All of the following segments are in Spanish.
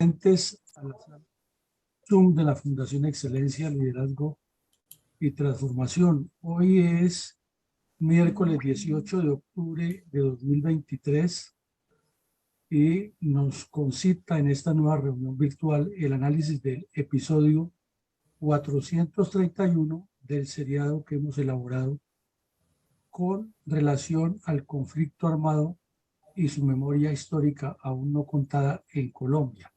presentes a la sala Zoom de la Fundación Excelencia, Liderazgo y Transformación. Hoy es miércoles 18 de octubre de 2023 y nos concita en esta nueva reunión virtual el análisis del episodio 431 del seriado que hemos elaborado con relación al conflicto armado y su memoria histórica aún no contada en Colombia.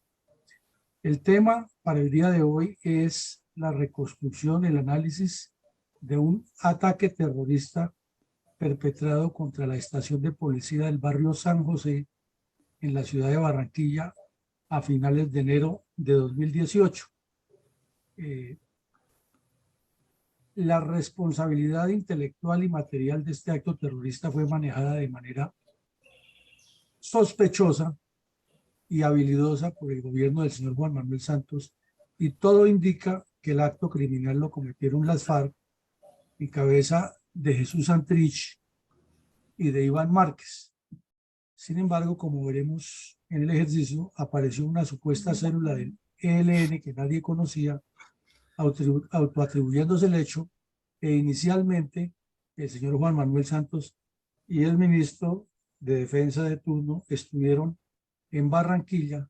El tema para el día de hoy es la reconstrucción, el análisis de un ataque terrorista perpetrado contra la estación de policía del barrio San José en la ciudad de Barranquilla a finales de enero de 2018. La responsabilidad intelectual y material de este acto terrorista fue manejada de manera sospechosa y habilidosa por el gobierno del señor Juan Manuel Santos, y todo indica que el acto criminal lo cometieron las FARC en cabeza de Jesús Santrich y de Iván Márquez. Sin embargo, como veremos en el ejercicio, apareció una supuesta célula del ELN que nadie conocía, autoatribuyéndose el hecho, e inicialmente el señor Juan Manuel Santos y el ministro de Defensa de turno estuvieron en Barranquilla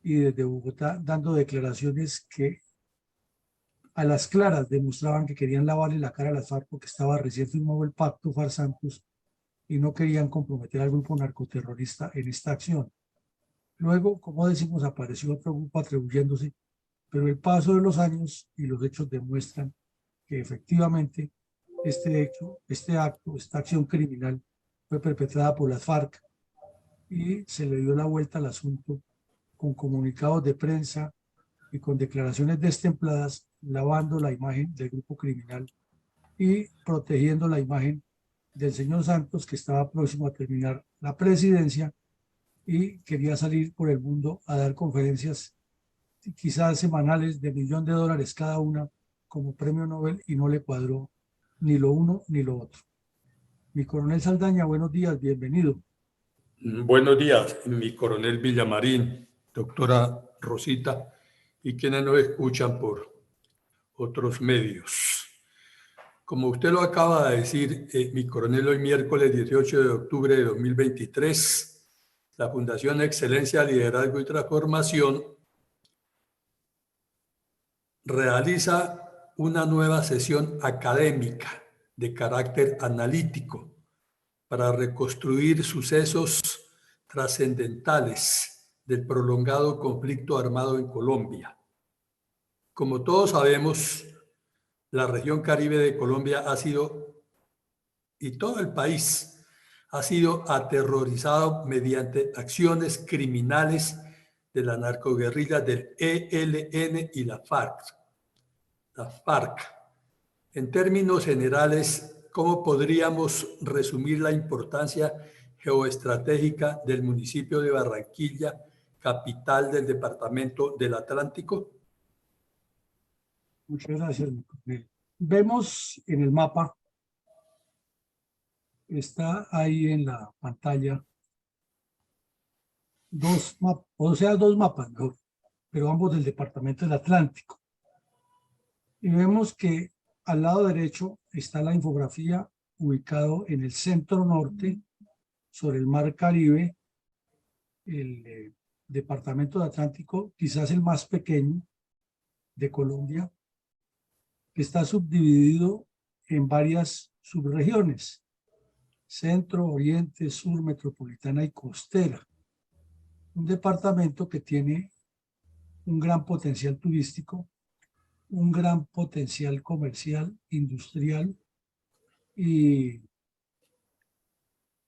y desde Bogotá dando declaraciones que a las claras demostraban que querían lavarle la cara a las FARC porque estaba recién firmado el pacto FARC-Santos y no querían comprometer al grupo narcoterrorista en esta acción. Luego, como decimos, apareció otro grupo atribuyéndose, pero el paso de los años y los hechos demuestran que efectivamente esta acción criminal fue perpetrada por las FARC y se le dio la vuelta al asunto con comunicados de prensa y con declaraciones destempladas, lavando la imagen del grupo criminal y protegiendo la imagen del señor Santos, que estaba próximo a terminar la presidencia y quería salir por el mundo a dar conferencias quizás semanales de $1.000.000 cada una como premio Nobel, y no le cuadró ni lo uno ni lo otro. Mi coronel Saldaña, buenos días, bienvenido. Buenos días, mi coronel Villamarín, doctora Rosita, y quienes nos escuchan por otros medios. Como usted lo acaba de decir, mi coronel, hoy miércoles 18 de octubre de 2023, la Fundación Excelencia, Liderazgo y Transformación realiza una nueva sesión académica de carácter analítico para reconstruir sucesos trascendentales del prolongado conflicto armado en Colombia. Como todos sabemos, la región Caribe de Colombia ha sido, y todo el país, ha sido aterrorizado mediante acciones criminales de la narcoguerrilla del ELN y la FARC. En términos generales, ¿cómo podríamos resumir la importancia geoestratégica del municipio de Barranquilla, capital del departamento del Atlántico? Muchas gracias, mi coronel. Vemos en el mapa, está ahí en la pantalla, dos mapas, mejor, pero ambos del departamento del Atlántico. Y vemos que al lado derecho está la infografía ubicado en el centro norte, sobre el mar Caribe, el departamento del Atlántico, quizás el más pequeño de Colombia, que está subdividido en varias subregiones: centro, oriente, sur, metropolitana y costera. Un departamento que tiene un gran potencial turístico, un gran potencial comercial, industrial, y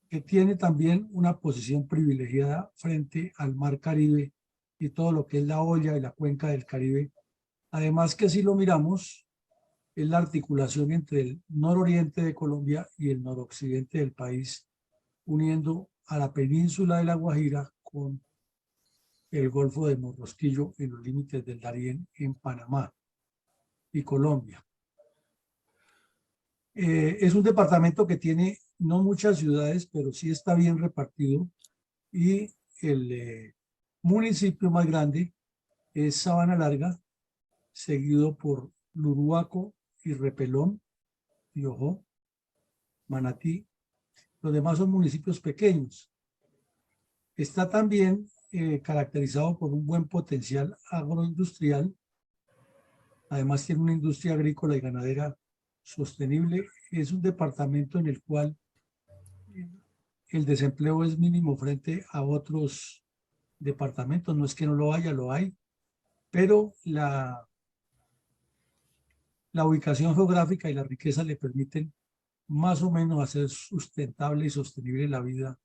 que tiene también una posición privilegiada frente al mar Caribe y todo lo que es la olla y la cuenca del Caribe. Además que si lo miramos, es la articulación entre el nororiente de Colombia y el noroccidente del país, uniendo a la península de La Guajira con el Golfo de Morrosquillo en los límites del Darién en Panamá y Colombia. Es un departamento que tiene no muchas ciudades, pero sí está bien repartido, y el municipio más grande es Sabana Larga, seguido por Luruaco y Repelón, Piojó, Manatí. Los demás son municipios pequeños. Está también caracterizado por un buen potencial agroindustrial. Además tiene una industria agrícola y ganadera sostenible. Es un departamento en el cual el desempleo es mínimo frente a otros departamentos. No es que no lo haya, lo hay, pero la ubicación geográfica y la riqueza le permiten más o menos hacer sustentable y sostenible la vida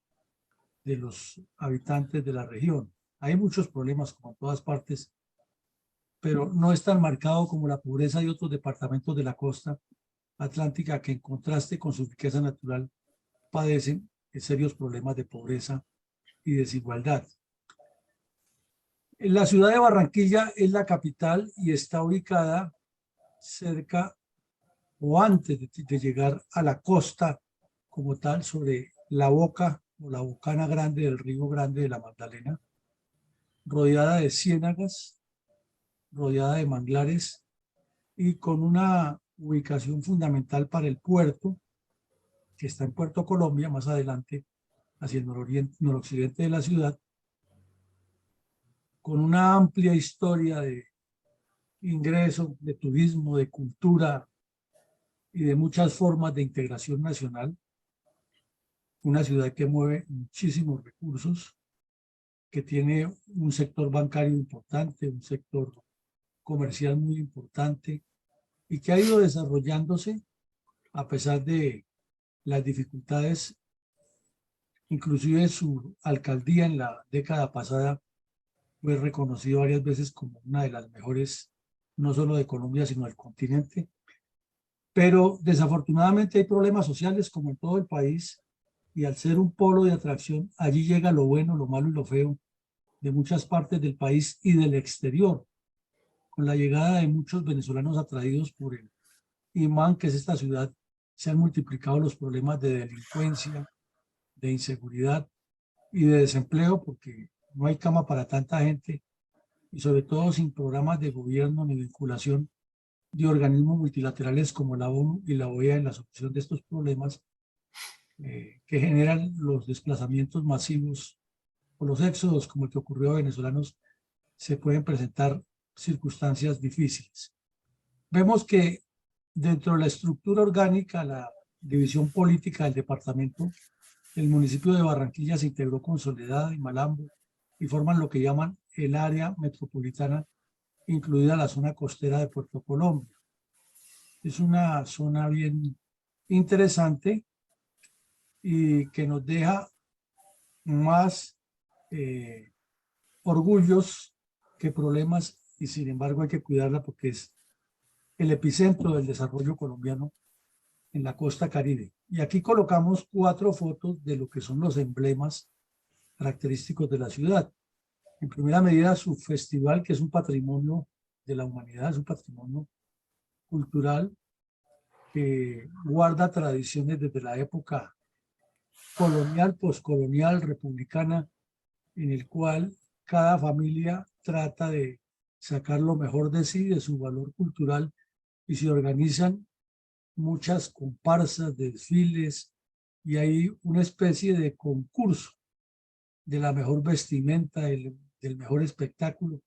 de los habitantes de la región. Hay muchos problemas como en todas partes, pero no es tan marcado como la pobreza de otros departamentos de la costa atlántica que en contraste con su riqueza natural padecen de serios problemas de pobreza y desigualdad. La ciudad de Barranquilla es la capital y está ubicada cerca o antes de llegar a la costa como tal, sobre la boca o la bocana grande del río Grande de la Magdalena, rodeada de ciénagas, rodeada de manglares y con una ubicación fundamental para el puerto, que está en Puerto Colombia, más adelante, hacia el noroccidente de la ciudad, con una amplia historia de ingreso, de turismo, de cultura y de muchas formas de integración nacional. Una ciudad que mueve muchísimos recursos, que tiene un sector bancario importante, un sector comercial muy importante y que ha ido desarrollándose a pesar de las dificultades. Inclusive su alcaldía en la década pasada fue reconocido varias veces como una de las mejores, no solo de Colombia, sino del continente. Pero desafortunadamente hay problemas sociales como en todo el país, y al ser un polo de atracción, allí llega lo bueno, lo malo y lo feo de muchas partes del país y del exterior. Con la llegada de muchos venezolanos atraídos por el imán que es esta ciudad, se han multiplicado los problemas de delincuencia, de inseguridad y de desempleo, porque no hay cama para tanta gente y sobre todo sin programas de gobierno ni vinculación de organismos multilaterales como la ONU y la OEA en la solución de estos problemas que generan los desplazamientos masivos o los éxodos como el que ocurrió a venezolanos. Se pueden presentar circunstancias difíciles. Vemos que dentro de la estructura orgánica, la división política del departamento, el municipio de Barranquilla se integró con Soledad y Malambo y forman lo que llaman el área metropolitana, incluida la zona costera de Puerto Colombia. Es una zona bien interesante y que nos deja más orgullos que problemas, y sin embargo hay que cuidarla porque es el epicentro del desarrollo colombiano en la costa Caribe. Y aquí colocamos 4 fotos de lo que son los emblemas característicos de la ciudad. En primera medida, su festival, que es un patrimonio de la humanidad, es un patrimonio cultural que guarda tradiciones desde la época colonial, poscolonial, republicana, en el cual cada familia trata de sacar lo mejor de sí, de su valor cultural, y se organizan muchas comparsas, desfiles, y hay una especie de concurso de la mejor vestimenta, del mejor espectáculo.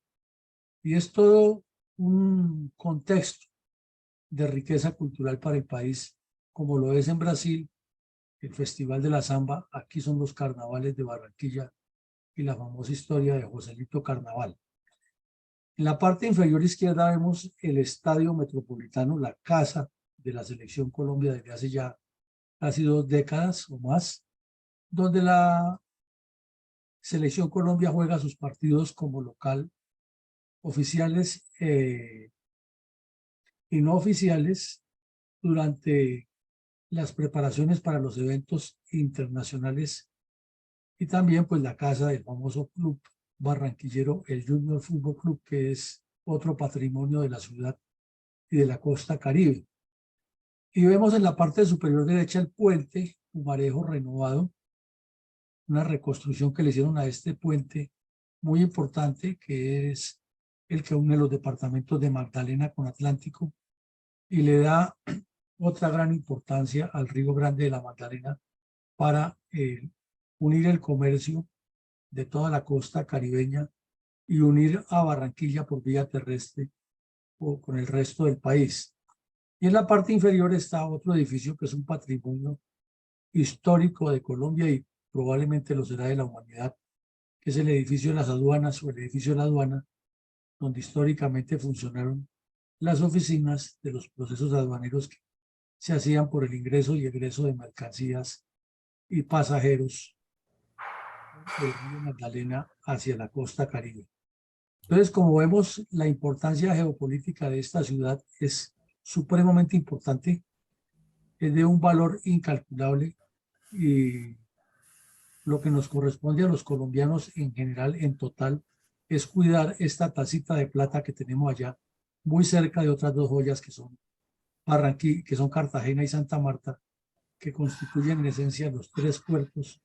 Y es todo un contexto de riqueza cultural para el país, como lo es en Brasil, el Festival de la Samba. Aquí son los carnavales de Barranquilla y la famosa historia de Joselito Carnaval. En la parte inferior izquierda vemos el Estadio Metropolitano, la casa de la Selección Colombia desde hace ya casi 2 décadas o más, donde la Selección Colombia juega sus partidos como local, oficiales y no oficiales, durante las preparaciones para los eventos internacionales, y también pues la casa del famoso club barranquillero, el Junior Fútbol Club, que es otro patrimonio de la ciudad y de la costa Caribe. Y vemos en la parte superior derecha el puente Pumarejo renovado, una reconstrucción que le hicieron a este puente muy importante, que es el que une los departamentos de Magdalena con Atlántico y le da otra gran importancia al Río Grande de la Magdalena para unir el comercio de toda la costa caribeña y unir a Barranquilla por vía terrestre o con el resto del país. Y en la parte inferior está otro edificio que es un patrimonio histórico de Colombia y probablemente lo será de la humanidad, que es el edificio de las aduanas o el edificio de la aduana, donde históricamente funcionaron las oficinas de los procesos aduaneros que se hacían por el ingreso y egreso de mercancías y pasajeros del río Magdalena hacia la costa Caribe. Entonces, como vemos, la importancia geopolítica de esta ciudad es supremamente importante, es de un valor incalculable y lo que nos corresponde a los colombianos en general, en total, es cuidar esta tacita de plata que tenemos allá, muy cerca de otras dos joyas que son que son Cartagena y Santa Marta, que constituyen en esencia los tres puertos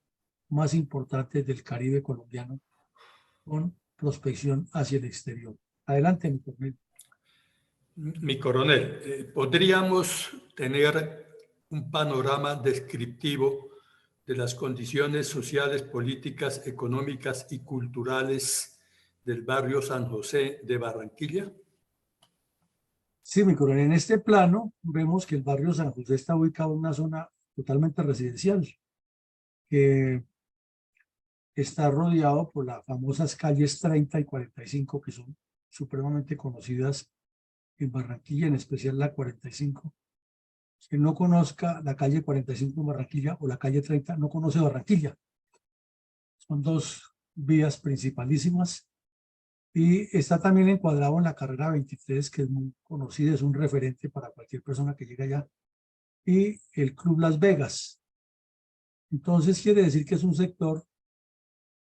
más importantes del Caribe colombiano, con prospección hacia el exterior. Adelante, mi coronel. Mi coronel, ¿podríamos tener un panorama descriptivo de las condiciones sociales, políticas, económicas y culturales del barrio San José de Barranquilla? Sí, mi coronel, en este plano vemos que el barrio San José está ubicado en una zona totalmente residencial, que está rodeado por las famosas calles 30 y 45, que son supremamente conocidas en Barranquilla, en especial la 45. Que no conozca la calle 45 en Barranquilla o la calle 30, no conoce Barranquilla. Son dos vías principalísimas y está también encuadrado en la carrera 23, que es muy conocida, es un referente para cualquier persona que llegue allá, y el Club Las Vegas. Entonces quiere decir que es un sector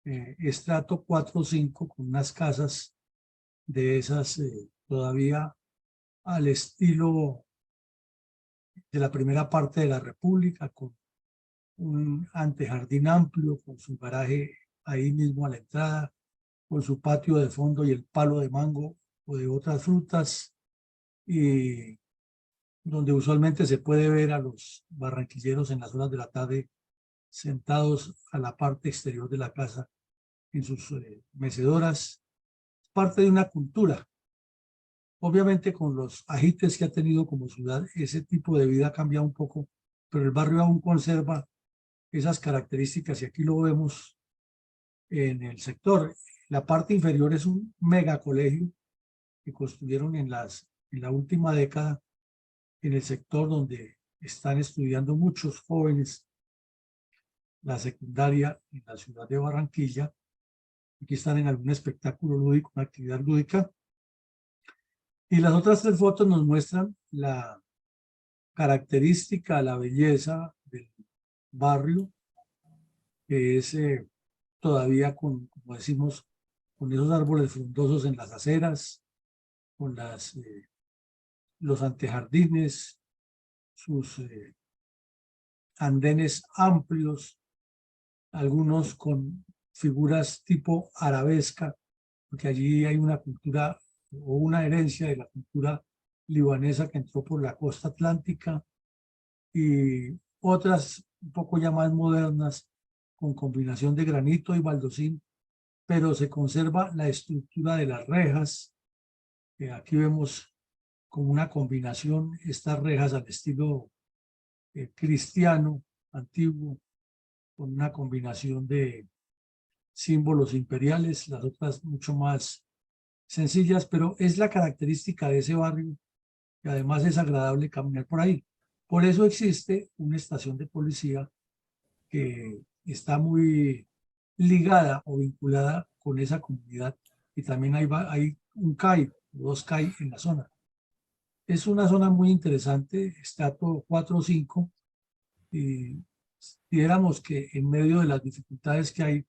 estrato 4 o 5 con unas casas de esas todavía al estilo de la primera parte de la República, con un antejardín amplio, con su garaje ahí mismo a la entrada, con su patio de fondo y el palo de mango o de otras frutas, y donde usualmente se puede ver a los barranquilleros en las horas de la tarde sentados a la parte exterior de la casa en sus mecedoras. Parte de una cultura. Obviamente con los ajites que ha tenido como ciudad, ese tipo de vida ha cambiado un poco, pero el barrio aún conserva esas características y aquí lo vemos en el sector. La parte inferior es un megacolegio que construyeron en la última década en el sector donde están estudiando muchos jóvenes la secundaria en la ciudad de Barranquilla. Aquí están en algún espectáculo lúdico, una actividad lúdica. Y las otras tres fotos nos muestran la característica, la belleza del barrio, que es todavía con, como decimos, con esos árboles frondosos en las aceras, con los antejardines, sus andenes amplios, algunos con figuras tipo arabesca, porque allí hay una cultura o una herencia de la cultura libanesa que entró por la costa atlántica, y otras un poco ya más modernas con combinación de granito y baldosín, pero se conserva la estructura de las rejas. Aquí vemos como una combinación, estas rejas al estilo cristiano antiguo, con una combinación de símbolos imperiales, las otras mucho más sencillas, pero es la característica de ese barrio y además es agradable caminar por ahí. Por eso existe una estación de policía que está muy ligada o vinculada con esa comunidad, y también hay un CAI, dos CAI en la zona. Es una zona muy interesante, estrato 4 o 5, y viéramos que en medio de las dificultades que hay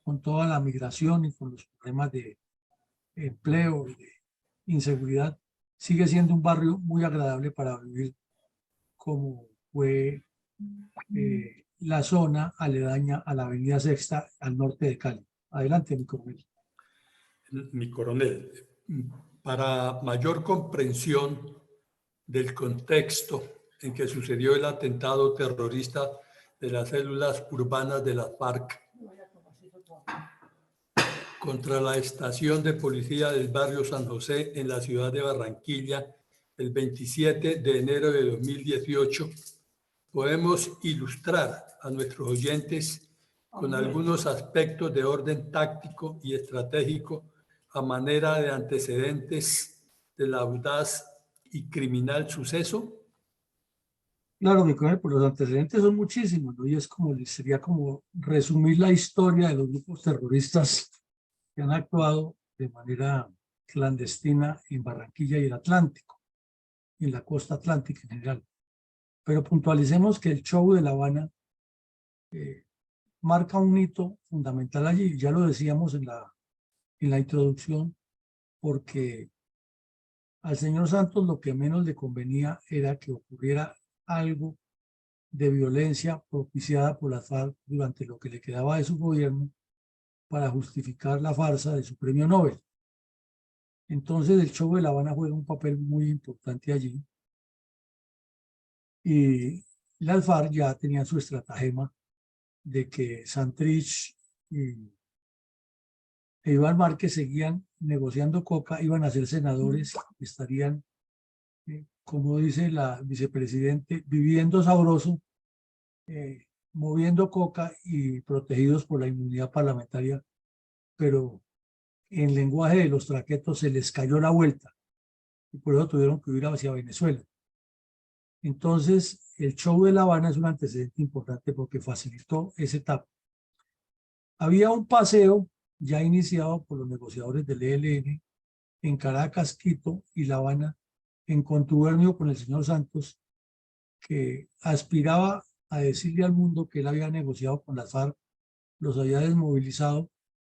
con toda la migración y con los problemas de empleo y de inseguridad, sigue siendo un barrio muy agradable para vivir, como fue la zona aledaña a la avenida Sexta al norte de Cali. Adelante, mi coronel. mi coronel, para mayor comprensión del contexto en que sucedió el atentado terrorista de las células urbanas de las FARC contra la estación de policía del barrio San José en la ciudad de Barranquilla el 27 de enero de 2018, podemos ilustrar a nuestros oyentes con algunos aspectos de orden táctico y estratégico a manera de antecedentes del audaz y criminal suceso. Claro, mi coronel, pues los antecedentes son muchísimos, ¿no? Y es como, sería como resumir la historia de los grupos terroristas que han actuado de manera clandestina en Barranquilla y el Atlántico, en la costa atlántica en general. Pero puntualicemos que el show de La Habana marca un hito fundamental allí, ya lo decíamos en la introducción, porque al señor Santos lo que menos le convenía era que ocurriera algo de violencia propiciada por la FARC durante lo que le quedaba de su gobierno para justificar la farsa de su premio Nobel. Entonces el show de La Habana juega un papel muy importante allí y las FARC ya tenían su estratagema de que Santrich y Iván Márquez seguían negociando coca, iban a ser senadores, estarían, como dice la vicepresidente, viviendo sabroso, moviendo coca y protegidos por la inmunidad parlamentaria, pero en lenguaje de los traquetos se les cayó la vuelta y por eso tuvieron que huir hacia Venezuela. Entonces, el show de La Habana es un antecedente importante porque facilitó esa etapa. Había un paseo ya iniciado por los negociadores del ELN en Caracas, Quito y La Habana, en contubernio con el señor Santos, que aspiraba a decirle al mundo que él había negociado con las FARC, los había desmovilizado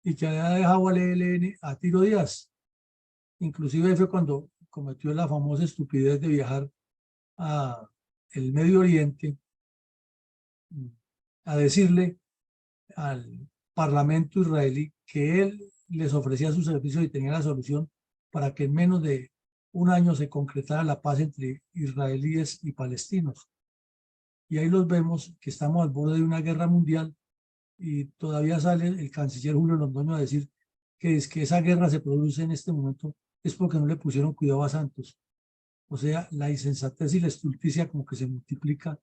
y que había dejado al ELN a tiro de as. Inclusive fue cuando cometió la famosa estupidez de viajar a el Medio Oriente a decirle al parlamento israelí que él les ofrecía sus servicios y tenía la solución para que en menos de un año se concretara la paz entre israelíes y palestinos. Y ahí los vemos que estamos al borde de una guerra mundial y todavía sale el canciller Julio Londoño a decir que es que esa guerra se produce en este momento es porque no le pusieron cuidado a Santos. O sea, la insensatez y la estulticia como que se multiplica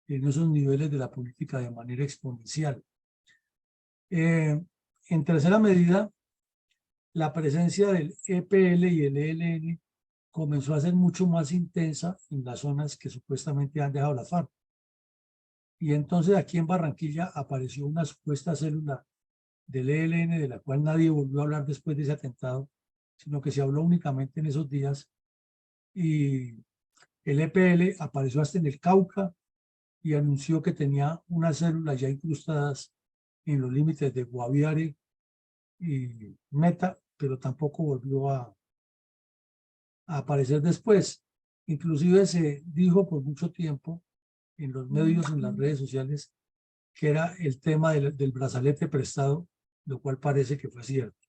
en esos niveles de la política de manera exponencial. En tercera medida, la presencia del EPL y el ELN comenzó a ser mucho más intensa en las zonas que supuestamente han dejado la FARC. Y entonces aquí en Barranquilla apareció una supuesta célula del ELN de la cual nadie volvió a hablar después de ese atentado, sino que se habló únicamente en esos días. Y el EPL apareció hasta en el Cauca y anunció que tenía unas células ya incrustadas en los límites de Guaviare y Meta, pero tampoco volvió a aparecer después. Inclusive se dijo por mucho tiempo en los medios, en las redes sociales, que era el tema del brazalete prestado, lo cual parece que fue cierto.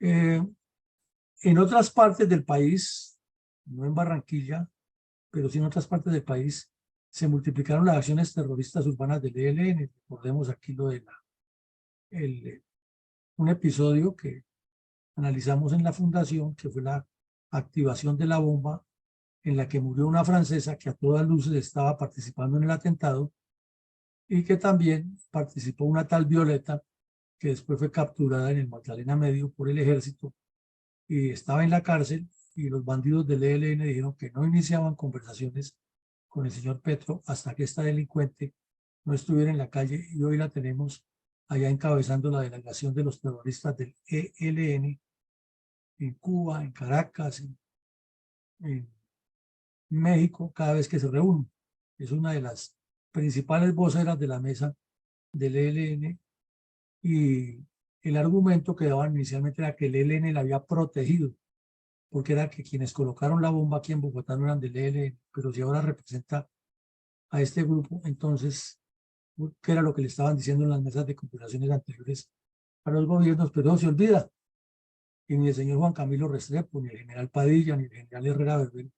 En otras partes del país, no en Barranquilla, pero sí en otras partes del país, se multiplicaron las acciones terroristas urbanas del ELN. Recordemos aquí lo de un episodio que analizamos en la fundación, que fue la activación de la bomba en la que murió una francesa que a todas luces estaba participando en el atentado y que también participó una tal Violeta que después fue capturada en el Magdalena Medio por el ejército y estaba en la cárcel y los bandidos del ELN dijeron que no iniciaban conversaciones con el señor Petro hasta que esta delincuente no estuviera en la calle y hoy la tenemos allá encabezando la delegación de los terroristas del ELN en Cuba, en Caracas, en México, cada vez que se reúnen. Es una de las principales voceras de la mesa del ELN y el argumento que daban inicialmente era que el ELN la había protegido, porque era que quienes colocaron la bomba aquí en Bogotá no eran del ELN, pero si ahora representa a este grupo, entonces, ¿qué era lo que le estaban diciendo en las mesas de conversaciones anteriores a los gobiernos, pero no se olvida. Y ni el señor Juan Camilo Restrepo, ni el general Padilla, ni el general Herrera Berbel,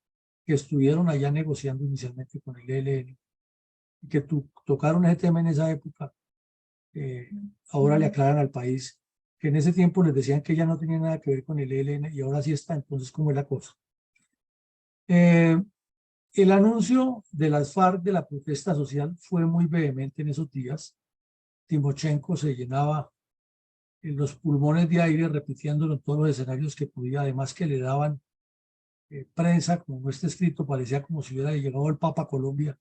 que estuvieron allá negociando inicialmente con el ELN, y que tocaron ese tema en esa época, ahora le aclaran al país que en ese tiempo les decían que ya no tenía nada que ver con el ELN y ahora sí está. Entonces, ¿cómo es la cosa? El anuncio de las FARC de la protesta social fue muy vehemente en esos días. Timochenko se llenaba en los pulmones de aire repitiéndolo en todos los escenarios que podía, además que le daban prensa, como no está escrito, parecía como si hubiera llegado el Papa a Colombia.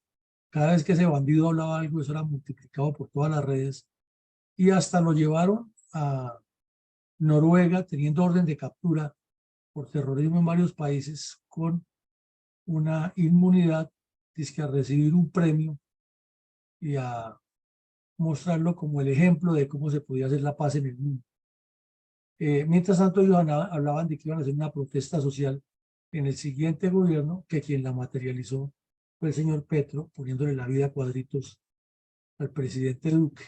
Cada vez que ese bandido hablaba algo, eso era multiplicado por todas las redes y hasta lo llevaron a Noruega teniendo orden de captura por terrorismo en varios países con una inmunidad, dizque a recibir un premio y a mostrarlo como el ejemplo de cómo se podía hacer la paz en el mundo. Mientras tanto, ellos hablaban de que iban a hacer una protesta social en el siguiente gobierno, que quien la materializó fue el señor Petro, poniéndole la vida a cuadritos al presidente Duque.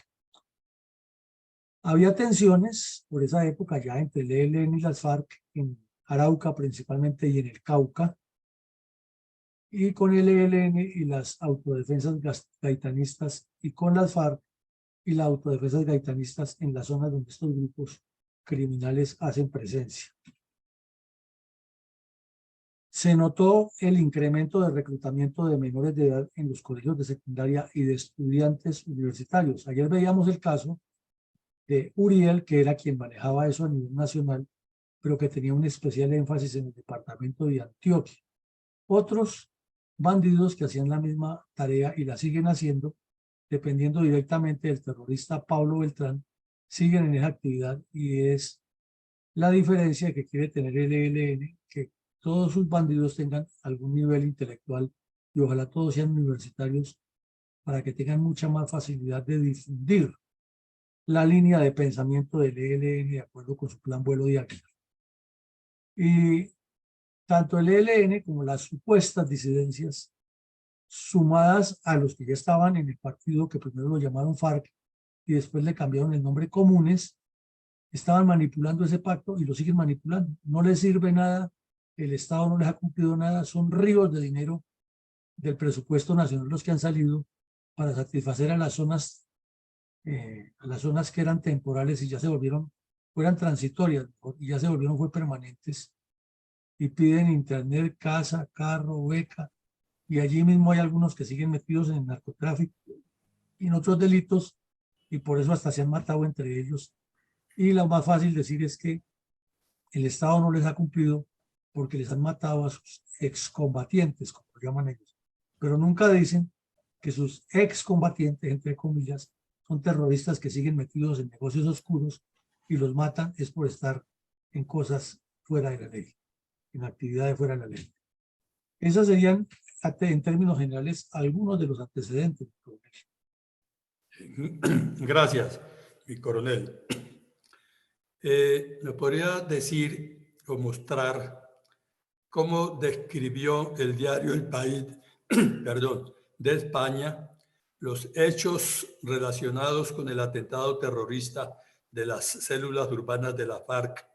Había tensiones por esa época ya entre el ELN y las FARC, en Arauca principalmente y en el Cauca, y con el ELN y las autodefensas gaitanistas, y con las FARC y las autodefensas gaitanistas en las zonas donde estos grupos criminales hacen presencia. Se notó el incremento de reclutamiento de menores de edad en los colegios de secundaria y de estudiantes universitarios. Ayer veíamos el caso de Uriel, que era quien manejaba eso a nivel nacional, pero que tenía un especial énfasis en el departamento de Antioquia. Otros bandidos que hacían la misma tarea y la siguen haciendo, dependiendo directamente del terrorista Pablo Beltrán, siguen en esa actividad, y es la diferencia que quiere tener el ELN, que todos sus bandidos tengan algún nivel intelectual y ojalá todos sean universitarios para que tengan mucha más facilidad de difundir la línea de pensamiento del ELN de acuerdo con su plan vuelo de águila. Y tanto el ELN como las supuestas disidencias, sumadas a los que ya estaban en el partido, que primero lo llamaron FARC y después le cambiaron el nombre Comunes, estaban manipulando ese pacto y lo siguen manipulando. No les sirve nada, el Estado no les ha cumplido nada, son ríos de dinero del presupuesto nacional los que han salido para satisfacer a las zonas que eran temporales y ya se volvieron, fueran transitorias y ya se volvieron fue permanentes, y piden internet, casa, carro, beca, y allí mismo hay algunos que siguen metidos en el narcotráfico y en otros delitos, y por eso hasta se han matado entre ellos. Y lo más fácil decir es que el Estado no les ha cumplido porque les han matado a sus excombatientes, como lo llaman ellos, pero nunca dicen que sus excombatientes, entre comillas, son terroristas que siguen metidos en negocios oscuros y los matan es por estar en cosas fuera de la ley, en actividades fuera de la ley. Esos serían, en términos generales, algunos de los antecedentes. Gracias, mi coronel. ¿Me podría decir o mostrar cómo describió el diario El País, perdón, de España, los hechos relacionados con el atentado terrorista de las células urbanas de la FARC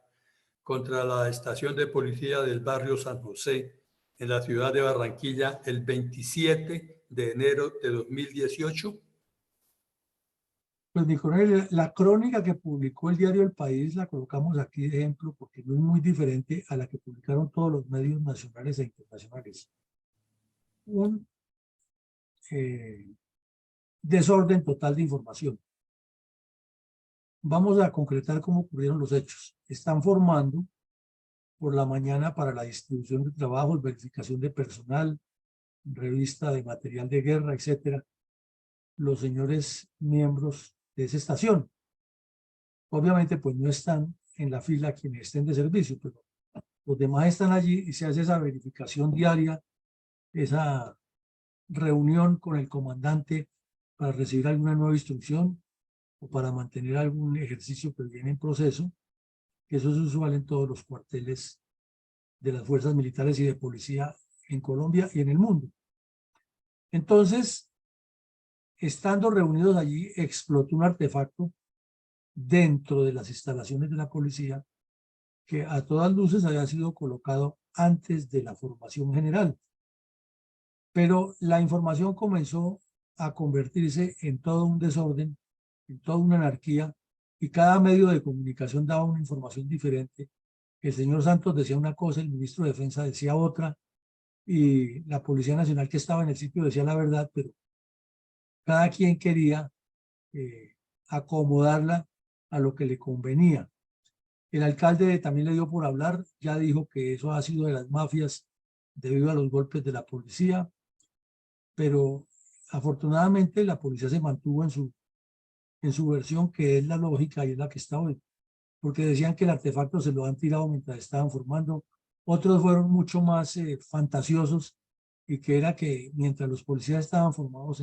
contra la estación de policía del barrio San José en la ciudad de Barranquilla el 27 de enero de 2018? Pues mi coronel, la crónica que publicó el diario El País la colocamos aquí de ejemplo porque no es muy diferente a la que publicaron todos los medios nacionales e internacionales. Un desorden total de información. Vamos a concretar cómo ocurrieron los hechos. Están formando por la mañana para la distribución de trabajos, verificación de personal, revista de material de guerra, etcétera, los señores miembros de esa estación. Obviamente, pues no están en la fila quienes estén de servicio, pero los demás están allí y se hace esa verificación diaria, esa reunión con el comandante para recibir alguna nueva instrucción o para mantener algún ejercicio que viene en proceso, que eso es usual en todos los cuarteles de las fuerzas militares y de policía en Colombia y en el mundo. Entonces, estando reunidos allí, explotó un artefacto dentro de las instalaciones de la policía, que a todas luces había sido colocado antes de la formación general. Pero la información comenzó a convertirse en todo un desorden, en toda una anarquía, y cada medio de comunicación daba una información diferente. El señor Santos decía una cosa, el ministro de Defensa decía otra, y la Policía Nacional que estaba en el sitio decía la verdad, pero cada quien quería acomodarla a lo que le convenía. El alcalde también le dio por hablar, ya dijo que eso ha sido de las mafias debido a los golpes de la policía, pero afortunadamente la policía se mantuvo en su versión, que es la lógica y es la que está hoy, porque decían que el artefacto se lo han tirado mientras estaban formando. Otros fueron mucho más fantasiosos, y que era que mientras los policías estaban formados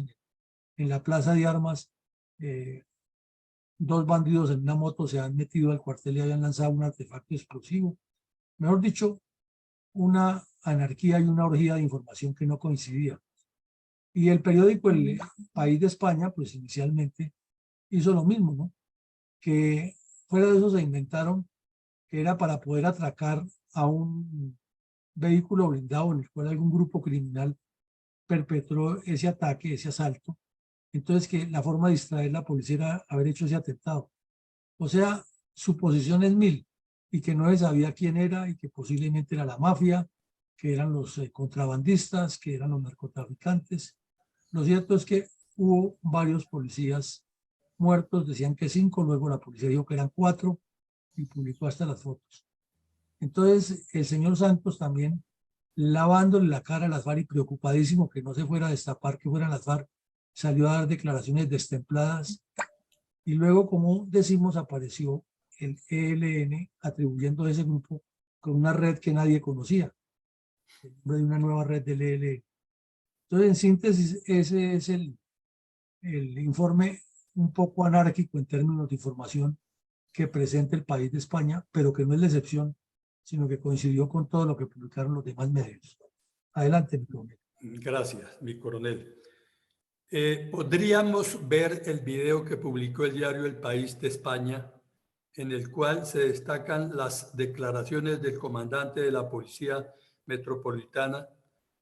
en la plaza de armas, dos bandidos en una moto se han metido al cuartel y habían lanzado un artefacto explosivo. Mejor dicho, una anarquía y una orgía de información que no coincidía. Y el periódico El País de España, pues inicialmente hizo lo mismo, ¿no? Que fuera de eso se inventaron que era para poder atracar a un vehículo blindado en el cual algún grupo criminal perpetró ese ataque, ese asalto. Entonces, que la forma de distraer a la policía era haber hecho ese atentado. O sea, suposiciones mil, y que no se sabía quién era, y que posiblemente era la mafia, que eran los contrabandistas, que eran los narcotraficantes. Lo cierto es que hubo varios policías muertos, decían que 5, luego la policía dijo que eran 4 y publicó hasta las fotos. Entonces, el señor Santos también, lavándole la cara a las FARC y preocupadísimo que no se fuera a destapar que fueran las FARC, salió a dar declaraciones destempladas, y luego, como decimos, apareció el ELN atribuyendo a ese grupo con una red que nadie conocía, el nombre de una nueva red del ELN. Entonces, en síntesis, ese es el informe un poco anárquico en términos de información que presenta El País de España, pero que no es la excepción, sino que coincidió con todo lo que publicaron los demás medios. Adelante, mi coronel. Gracias, mi coronel. ¿Podríamos ver el video que publicó el diario El País de España, en el cual se destacan las declaraciones del comandante de la Policía Metropolitana,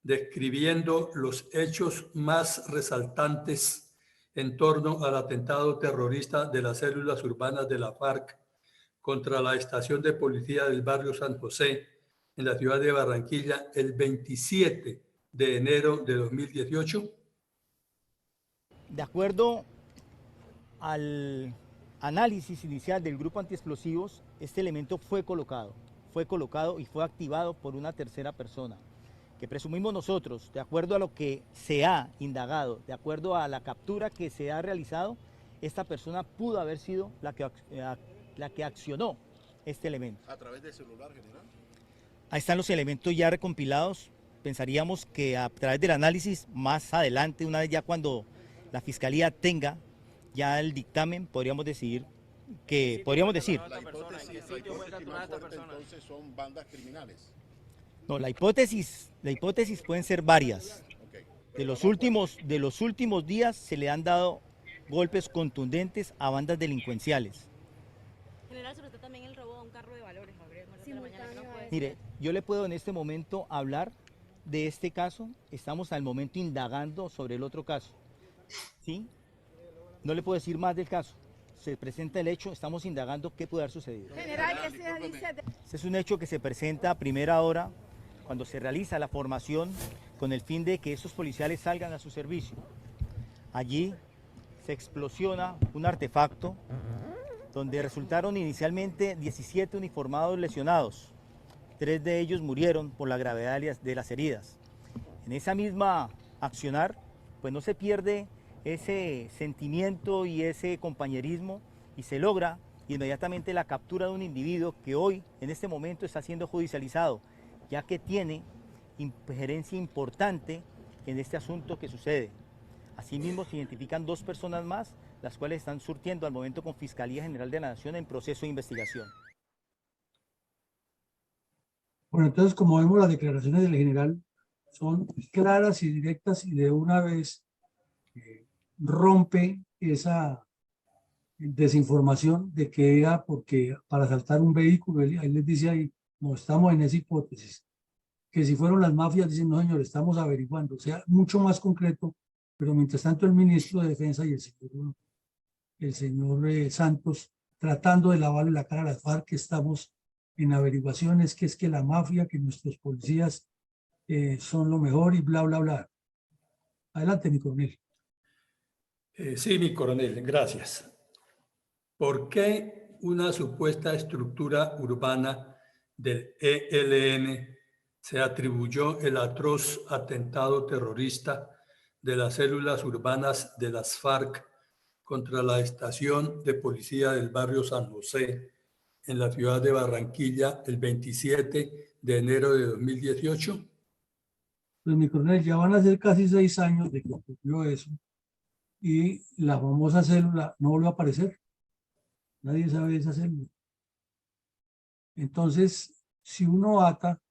describiendo los hechos más resaltantes en torno al atentado terrorista de las células urbanas de la FARC contra la estación de policía del barrio San José en la ciudad de Barranquilla el 27 de enero de 2018? De acuerdo al análisis inicial del grupo antiexplosivos, este elemento fue colocado y fue activado por una tercera persona, que presumimos nosotros, de acuerdo a lo que se ha indagado, de acuerdo a la captura que se ha realizado, esta persona pudo haber sido la que accionó este elemento. ¿A través del celular, general? Ahí están los elementos ya recompilados. Pensaríamos que a través del análisis, más adelante, una vez ya cuando la Fiscalía tenga ya el dictamen, podríamos decir que, La hipótesis que más fuerte, entonces, son bandas criminales. No, la hipótesis pueden ser varias. Okay. De los últimos días se le han dado golpes contundentes a bandas delincuenciales. General, sobre todo también el robo de un carro de valores, Gabriel. Mire, yo le puedo en este momento hablar de este caso. Estamos al momento indagando sobre el otro caso. ¿Sí? No le puedo decir más del caso. Se presenta el hecho, estamos indagando qué puede haber sucedido. General, Este es un hecho que se presenta a primera hora cuando se realiza la formación con el fin de que esos policiales salgan a su servicio. Allí se explosiona un artefacto donde resultaron inicialmente 17 uniformados lesionados. 3 de ellos murieron por la gravedad de las heridas. En esa misma accionar, pues no se pierde ese sentimiento y ese compañerismo, y se logra inmediatamente la captura de un individuo que hoy, en este momento, está siendo judicializado, ya que tiene injerencia importante en este asunto que sucede. Asimismo, se identifican 2 personas más, las cuales están surtiendo al momento con Fiscalía General de la Nación en proceso de investigación. Bueno, entonces, como vemos, las declaraciones del general son claras y directas, y de una vez rompe esa desinformación de que era porque para asaltar un vehículo, ahí les dice ahí, no estamos en esa hipótesis, que si fueron las mafias, dicen, no señor, estamos averiguando, o sea, mucho más concreto, pero mientras tanto el ministro de Defensa y el señor Santos, tratando de lavarle la cara a las FARC, que estamos en averiguaciones, que es que la mafia, que nuestros policías son lo mejor y bla, bla, bla. Adelante, mi coronel. Sí, mi coronel, gracias. ¿Por qué una supuesta estructura urbana del ELN se atribuyó el atroz atentado terrorista de las células urbanas de las FARC contra la estación de policía del barrio San José en la ciudad de Barranquilla el 27 de enero de 2018? Pues mi coronel, ya van a ser casi 6 años de que ocurrió eso y la famosa célula no volvió a aparecer. Nadie sabe de esa célula. Entonces, si uno ata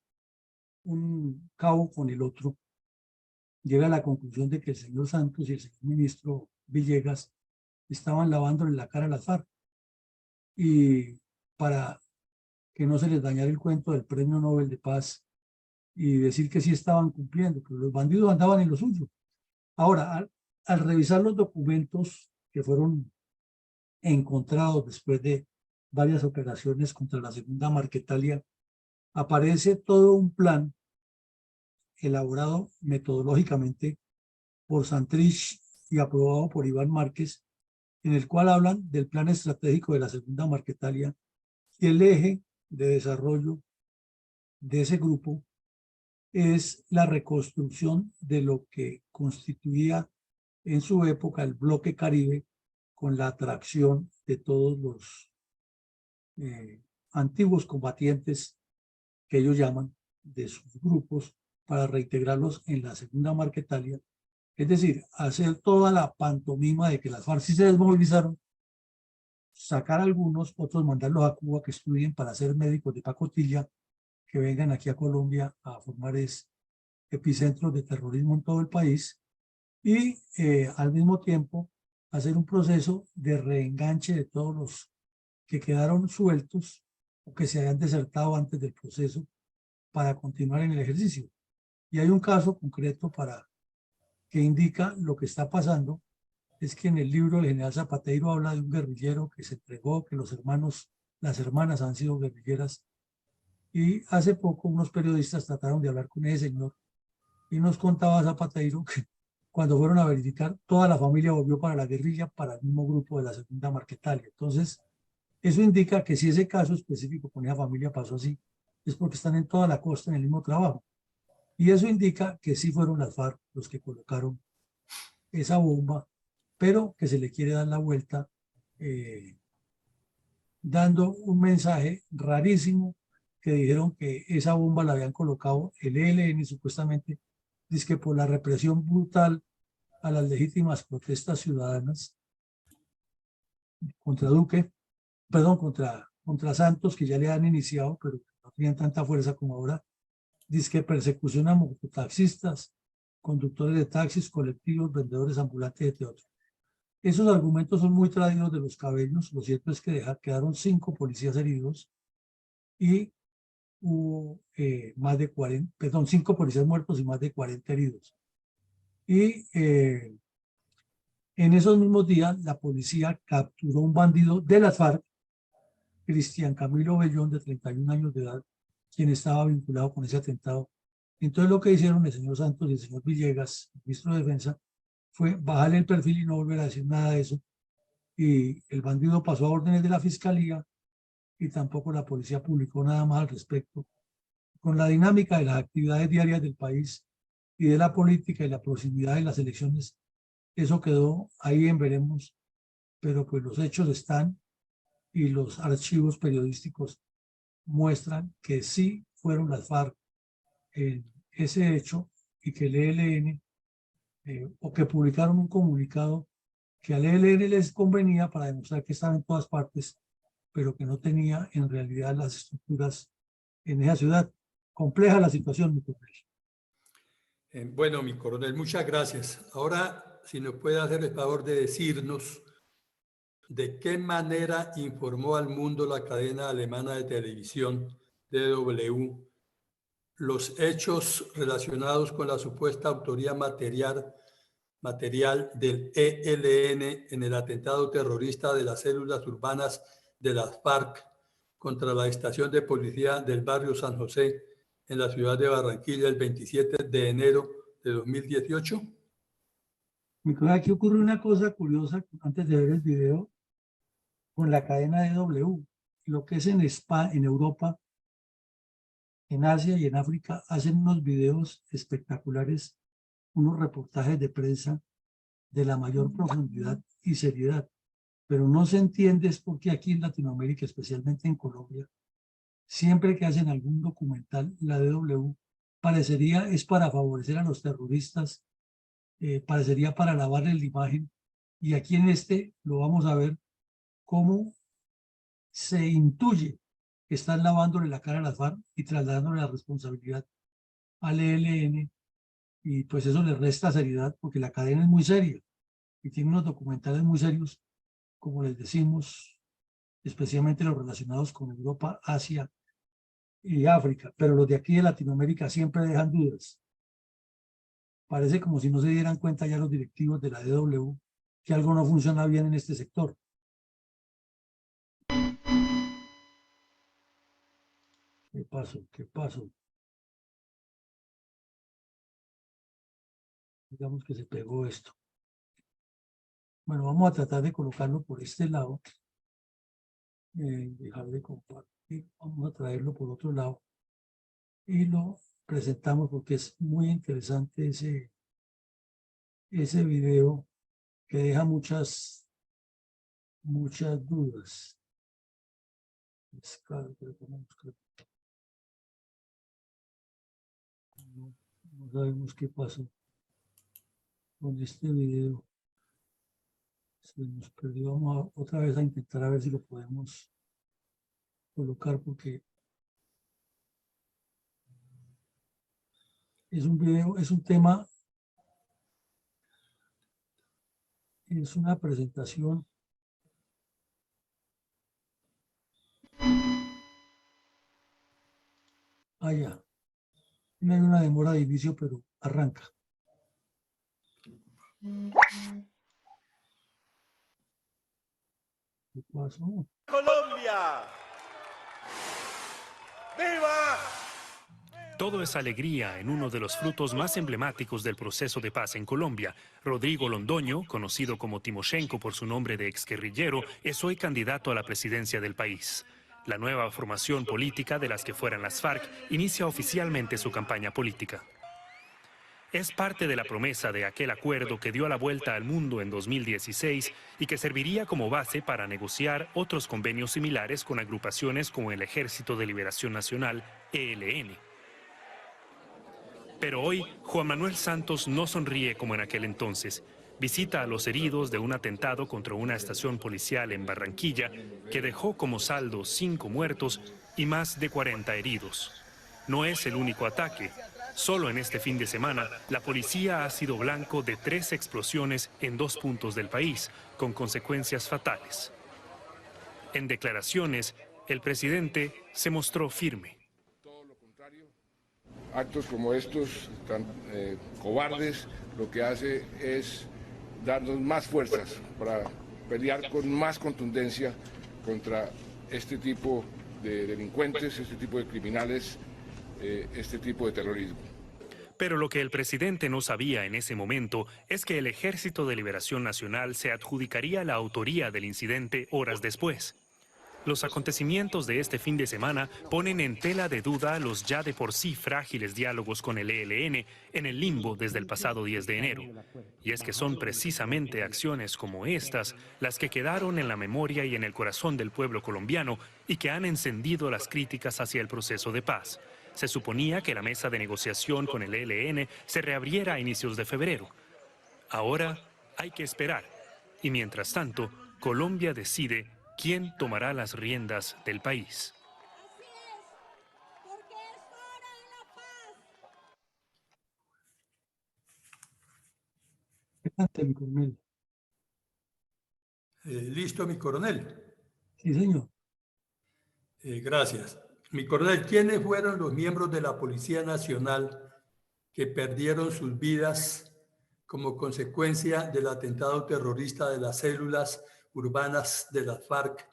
un cabo con el otro, llega a la conclusión de que el señor Santos y el señor ministro Villegas estaban lavándole la cara a las FARC. Y para que no se les dañara el cuento del Premio Nobel de Paz y decir que sí estaban cumpliendo, que los bandidos andaban en lo suyo. Ahora, al revisar los documentos que fueron encontrados después de varias operaciones contra la segunda Marquetalia, aparece todo un plan elaborado metodológicamente por Santrich y aprobado por Iván Márquez, en el cual hablan del plan estratégico de la segunda Marquetalia y el eje de desarrollo de ese grupo es la reconstrucción de lo que constituía en su época el bloque Caribe, con la atracción de todos los antiguos combatientes que ellos llaman de sus grupos para reintegrarlos en la segunda Marquetalia, es decir, hacer toda la pantomima de que las FARC sí se desmovilizaron, sacar algunos, otros mandarlos a Cuba que estudien para ser médicos de pacotilla, que vengan aquí a Colombia a formar epicentros de terrorismo en todo el país y al mismo tiempo hacer un proceso de reenganche de todos los que quedaron sueltos o que se habían desertado antes del proceso para continuar en el ejercicio. Y hay un caso concreto que indica lo que está pasando, es que en el libro del general Zapateiro habla de un guerrillero que se entregó, que las hermanas han sido guerrilleras, y hace poco unos periodistas trataron de hablar con ese señor y nos contaba Zapateiro que cuando fueron a verificar, toda la familia volvió para la guerrilla, para el mismo grupo de la segunda Marquetalia. Entonces, eso indica que si ese caso específico con esa familia pasó así, es porque están en toda la costa en el mismo trabajo. Y eso indica que sí fueron las FARC los que colocaron esa bomba, pero que se le quiere dar la vuelta dando un mensaje rarísimo que dijeron que esa bomba la habían colocado el ELN supuestamente, dice que por la represión brutal a las legítimas protestas ciudadanas contra Duque, perdón, contra Santos, que ya le han iniciado, pero no tenían tanta fuerza como ahora. Dice que persecución a mototaxistas, conductores de taxis, colectivos, vendedores ambulantes, entre otros. Esos argumentos son muy traídos de los cabellos. Lo cierto es que quedaron 5 policías heridos y hubo más de 40, perdón, 5 policías muertos y más de 40 heridos. Y en esos mismos días la policía capturó un bandido de las FARC, Cristian Camilo Bellón, de 31 años de edad, quien estaba vinculado con ese atentado. Entonces lo que hicieron el señor Santos y el señor Villegas, el ministro de Defensa, fue bajarle el perfil y no volver a decir nada de eso. Y el bandido pasó a órdenes de la fiscalía y tampoco la policía publicó nada más al respecto. Con la dinámica de las actividades diarias del país y de la política y la proximidad de las elecciones, eso quedó ahí en veremos, pero pues los hechos están y los archivos periodísticos muestran que sí fueron las FARC en ese hecho y que el ELN o que publicaron un comunicado que al ELN les convenía para demostrar que estaba en todas partes, pero que no tenía en realidad las estructuras en esa ciudad. Compleja la situación, mi coronel. Bueno, mi coronel, muchas gracias. Ahora, si nos puede hacer el favor de decirnos ¿de qué manera informó al mundo la cadena alemana de televisión DW los hechos relacionados con la supuesta autoría material del ELN en el atentado terrorista de las células urbanas de las FARC contra la estación de policía del barrio San José en la ciudad de Barranquilla el 27 de enero de 2018? Nicolás, aquí ocurre una cosa curiosa antes de ver el video con la cadena DW. Lo que es en España, en Europa, en Asia y en África, hacen unos videos espectaculares, unos reportajes de prensa de la mayor profundidad y seriedad. Pero no se entiende es porque aquí en Latinoamérica, especialmente en Colombia, siempre que hacen algún documental, la DW parecería es para favorecer a los terroristas, parecería para lavarle la imagen. Y aquí en este lo vamos a ver cómo se intuye que están lavándole la cara a las FARC y trasladándole la responsabilidad al ELN. Y pues eso le resta seriedad porque la cadena es muy seria y tiene unos documentales muy serios, como les decimos, especialmente los relacionados con Europa, Asia y África, pero los de aquí de Latinoamérica siempre dejan dudas. Parece como si no se dieran cuenta ya los directivos de la DW que algo no funciona bien en este sector. ¿Qué pasó? ¿Qué pasó? Digamos que se pegó esto. Bueno, vamos a tratar de colocarlo por este lado. Dejar de compartir. Vamos a traerlo por otro lado. Y lo presentamos porque es muy interesante ese video que deja muchas dudas. No sabemos qué pasó con este video. Se nos perdió. Vamos otra vez a intentar a ver si lo podemos colocar porque es un video, es un tema, es una presentación. Ya. No hay una demora de inicio, pero arranca. ¿Qué pasó? Colombia. ¡Viva! Todo es alegría en uno de los frutos más emblemáticos del proceso de paz en Colombia. Rodrigo Londoño, conocido como Timoshenko por su nombre de exguerrillero, es hoy candidato a la presidencia del país. La nueva formación política de las que fueran las FARC inicia oficialmente su campaña política. Es parte de la promesa de aquel acuerdo que dio la vuelta al mundo en 2016 y que serviría como base para negociar otros convenios similares con agrupaciones como el Ejército de Liberación Nacional, ELN. Pero hoy, Juan Manuel Santos no sonríe como en aquel entonces. Visita a los heridos de un atentado contra una estación policial en Barranquilla que dejó como saldo 5 muertos y más de 40 heridos. No es el único ataque. Solo en este fin de semana, la policía ha sido blanco de 3 explosiones en 2 puntos del país, con consecuencias fatales. En declaraciones, el presidente se mostró firme. Actos como estos, tan cobardes, lo que hace es darnos más fuerzas para pelear con más contundencia contra este tipo de delincuentes, este tipo de criminales, este tipo de terrorismo. Pero lo que el presidente no sabía en ese momento es que el Ejército de Liberación Nacional se adjudicaría la autoría del incidente horas después. Los acontecimientos de este fin de semana ponen en tela de duda los ya de por sí frágiles diálogos con el ELN en el limbo desde el pasado 10 de enero. Y es que son precisamente acciones como estas las que quedaron en la memoria y en el corazón del pueblo colombiano y que han encendido las críticas hacia el proceso de paz. Se suponía que la mesa de negociación con el ELN se reabriera a inicios de febrero. Ahora hay que esperar. Y mientras tanto, Colombia decide quién tomará las riendas del país. Así es, porque es hora de la paz. Fíjate, mi coronel. ¿Listo, mi coronel? Sí, señor. Gracias. Mi coronel, ¿quiénes fueron los miembros de la Policía Nacional que perdieron sus vidas como consecuencia del atentado terrorista de las células urbanas de las FARC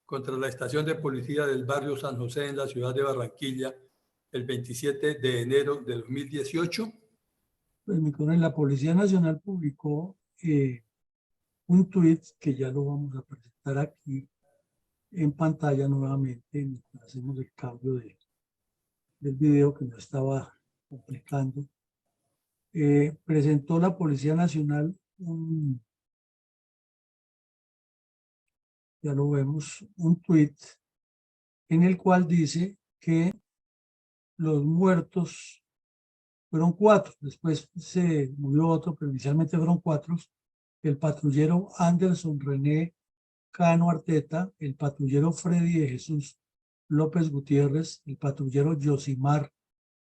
contra la estación de policía del barrio San José en la ciudad de Barranquilla el 27 de enero de 2018? Pues mi coronel, la Policía Nacional publicó un tuit que ya lo vamos a presentar aquí en pantalla nuevamente mientras hacemos el cambio del video que nos estaba complicando. Presentó la Policía Nacional ya lo vemos, un tuit en el cual dice que los muertos fueron 4, después se murió otro, pero inicialmente fueron 4, el patrullero Anderson René Cano Arteta, el patrullero Freddy de Jesús López Gutiérrez, el patrullero Yosimar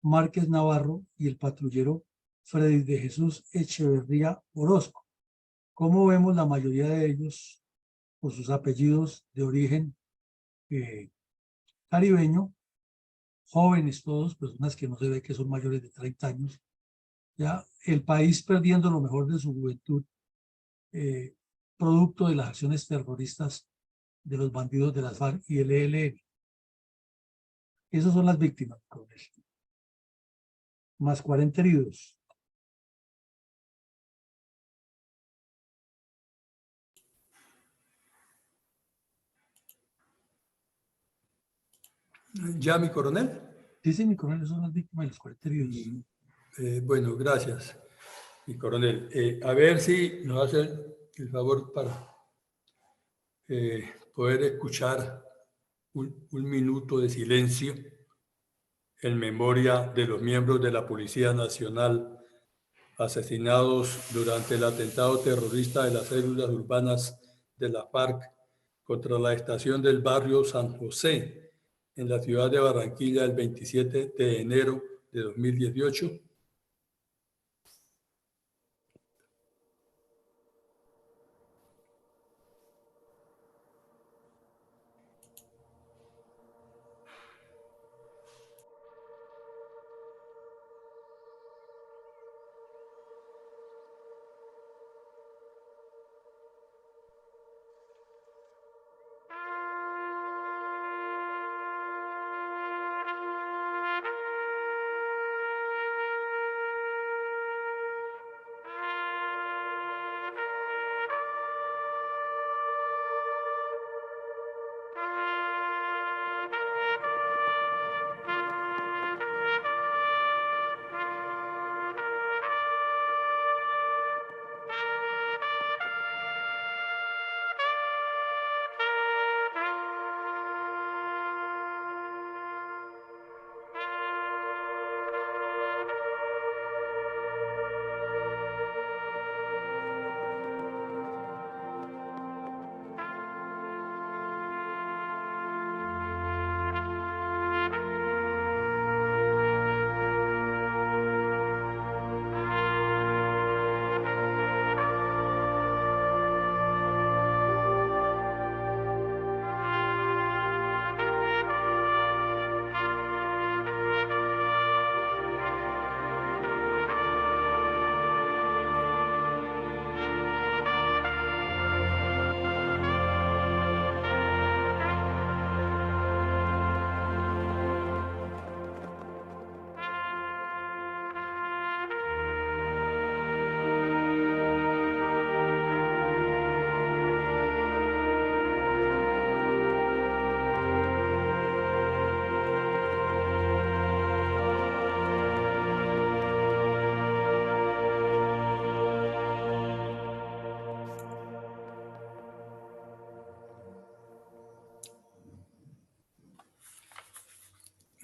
Márquez Navarro y el patrullero Freddy de Jesús Echeverría Orozco. Como vemos, la mayoría de ellos, por sus apellidos de origen caribeño, jóvenes todos, personas que no se ve que son mayores de 30 años, ya el país perdiendo lo mejor de su juventud, producto de las acciones terroristas de los bandidos de las FARC y el ELN. Esas son las víctimas, coronel. Más 40 heridos. ¿Ya, mi coronel? Sí, sí, mi coronel, son las víctimas de los 40 heridos. Bueno, gracias, mi coronel. A ver si nos hace el favor para poder escuchar un minuto de silencio en memoria de los miembros de la Policía Nacional asesinados durante el atentado terrorista de las células urbanas de la FARC contra la estación del barrio San José en la ciudad de Barranquilla el 27 de enero de 2018.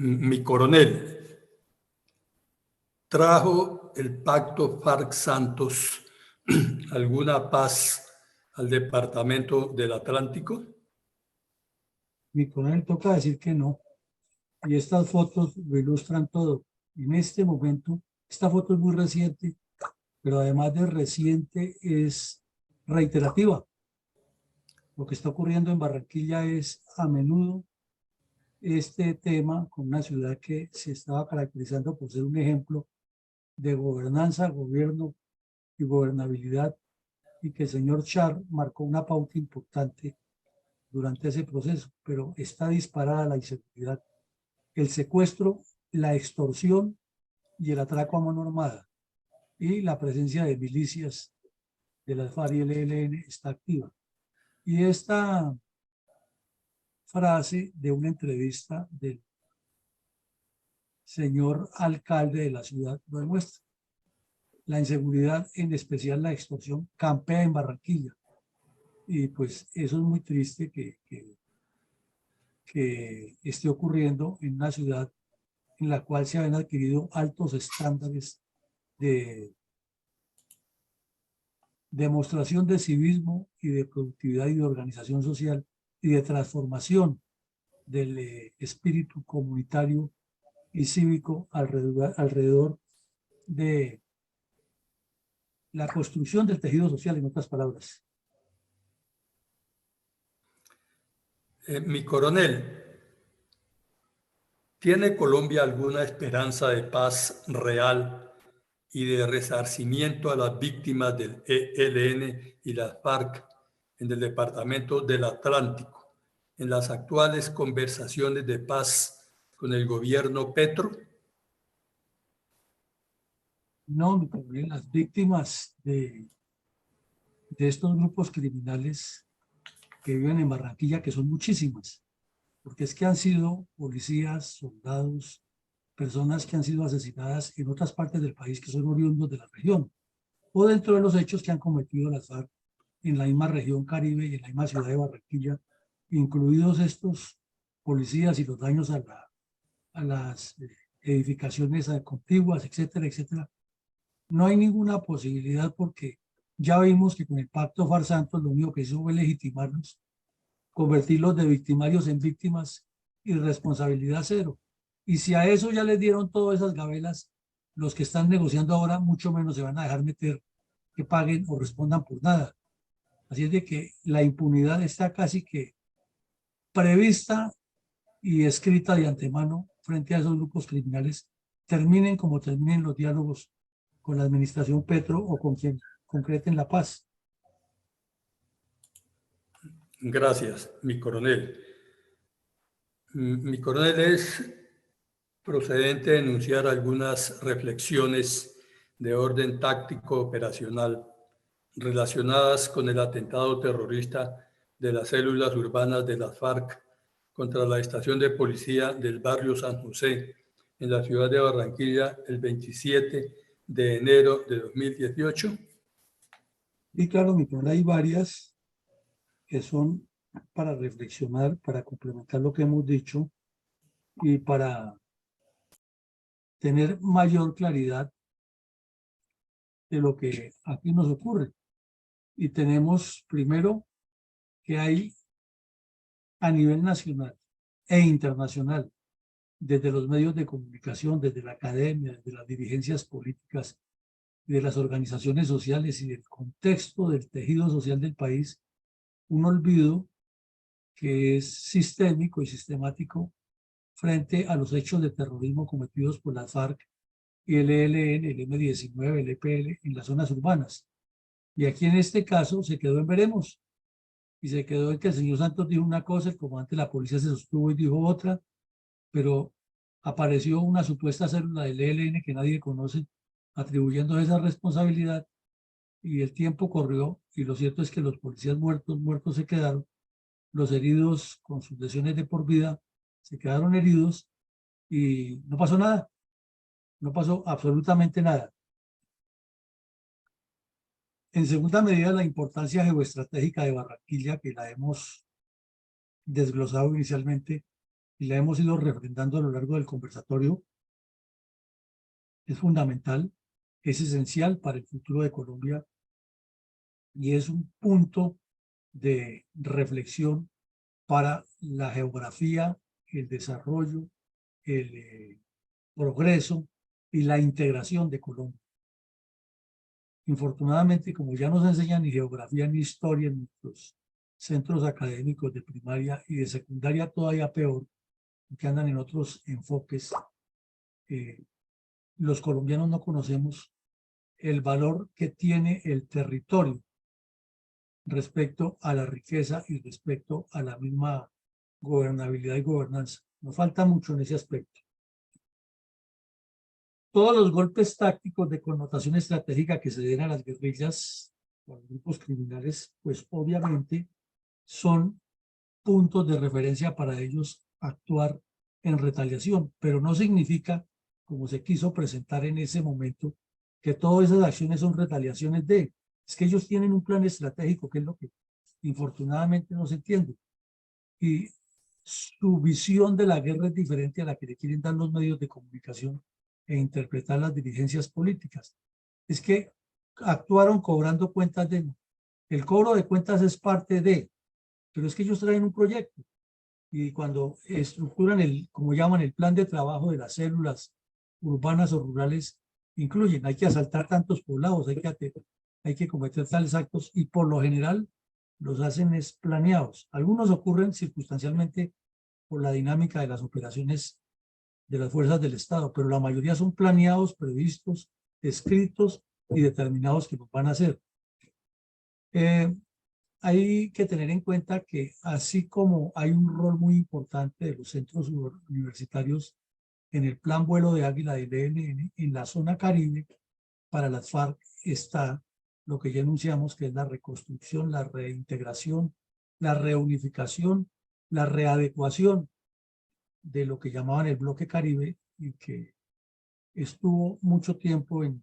Mi coronel, ¿trajo el pacto FARC-Santos alguna paz al departamento del Atlántico? Mi coronel, toca decir que no. Y estas fotos lo ilustran todo. En este momento, esta foto es muy reciente, pero además de reciente es reiterativa. Lo que está ocurriendo en Barranquilla es a menudo este tema con una ciudad que se estaba caracterizando por ser un ejemplo de gobernanza, gobierno y gobernabilidad, y que el señor Char marcó una pauta importante durante ese proceso, pero está disparada la inseguridad, el secuestro, la extorsión y el atraco a mano armada, y la presencia de milicias de las FARC y el ELN está activa. Y esta frase de una entrevista del señor alcalde de la ciudad lo demuestra. La inseguridad, en especial la extorsión, campea en Barranquilla. Y pues eso es muy triste que esté ocurriendo en una ciudad en la cual se han adquirido altos estándares de demostración de civismo y de productividad y de organización social y de transformación del espíritu comunitario y cívico alrededor de la construcción del tejido social, en otras palabras. Mi coronel, ¿tiene Colombia alguna esperanza de paz real y de resarcimiento a las víctimas del ELN y las FARC en el departamento del Atlántico, en las actuales conversaciones de paz con el gobierno Petro? No, mi coronel, las víctimas de estos grupos criminales que viven en Barranquilla, que son muchísimas, porque es que han sido policías, soldados, personas que han sido asesinadas en otras partes del país que son oriundos de la región, o dentro de los hechos que han cometido las FARC en la misma región Caribe y en la misma ciudad de Barranquilla, incluidos estos policías y los daños a las edificaciones contiguas, etcétera, etcétera. No hay ninguna posibilidad porque ya vimos que con el pacto FARC-Santos lo único que hizo fue legitimarlos, convertirlos de victimarios en víctimas y responsabilidad cero. Y si a eso ya les dieron todas esas gabelas, los que están negociando ahora mucho menos se van a dejar meter que paguen o respondan por nada. Así es de que la impunidad está casi que prevista y escrita de antemano frente a esos grupos criminales, terminen como terminen los diálogos con la administración Petro o con quien concreten la paz. Gracias, mi coronel. Mi coronel, es procedente denunciar algunas reflexiones de orden táctico operacional relacionadas con el atentado terrorista de las células urbanas de las FARC contra la estación de policía del barrio San José en la ciudad de Barranquilla el 27 de enero de 2018. Y claro, mi coronel, hay varias que son para reflexionar, para complementar lo que hemos dicho y para tener mayor claridad de lo que aquí nos ocurre. Y tenemos primero que hay a nivel nacional e internacional, desde los medios de comunicación, desde la academia, desde las dirigencias políticas, de las organizaciones sociales y del contexto del tejido social del país, un olvido que es sistémico y sistemático frente a los hechos de terrorismo cometidos por las FARC y el ELN, el M-19, el EPL en las zonas urbanas. Y aquí en este caso se quedó en veremos. Y se quedó en que el señor Santos dijo una cosa, el comandante de la policía se sostuvo y dijo otra, pero apareció una supuesta célula del ELN que nadie conoce, atribuyendo esa responsabilidad, y el tiempo corrió, y lo cierto es que los policías muertos se quedaron, los heridos con sus lesiones de por vida se quedaron heridos, y no pasó nada, no pasó absolutamente nada. En segunda medida, la importancia geoestratégica de Barranquilla, que la hemos desglosado inicialmente y la hemos ido refrendando a lo largo del conversatorio, es fundamental, es esencial para el futuro de Colombia y es un punto de reflexión para la geografía, el desarrollo, el progreso y la integración de Colombia. Infortunadamente, como ya no se enseña ni geografía ni historia en nuestros centros académicos de primaria y de secundaria todavía peor, que andan en otros enfoques. Los colombianos no conocemos el valor que tiene el territorio respecto a la riqueza y respecto a la misma gobernabilidad y gobernanza. Nos falta mucho en ese aspecto. Todos los golpes tácticos de connotación estratégica que se den a las guerrillas o a los grupos criminales, pues obviamente son puntos de referencia para ellos actuar en retaliación, pero no significa, como se quiso presentar en ese momento, que todas esas acciones son retaliaciones de, es que ellos tienen un plan estratégico, que es lo que infortunadamente no se entiende. Y su visión de la guerra es diferente a la que le quieren dar los medios de comunicación e interpretar las dirigencias políticas. Es que actuaron cobrando cuentas de, el cobro de cuentas es parte de, pero es que ellos traen un proyecto y cuando estructuran el, como llaman, el plan de trabajo de las células urbanas o rurales, incluyen, hay que asaltar tantos poblados, hay que cometer tales actos y por lo general los hacen es planeados. Algunos ocurren circunstancialmente por la dinámica de las operaciones de las fuerzas del Estado, pero la mayoría son planeados, previstos, escritos y determinados que los van a hacer. Hay que tener en cuenta que así como hay un rol muy importante de los centros universitarios en el plan vuelo de Águila del ELN, en la zona Caribe, para las FARC está lo que ya anunciamos, que es la reconstrucción, la reintegración, la reunificación, la readecuación de lo que llamaban el bloque Caribe y que estuvo mucho tiempo en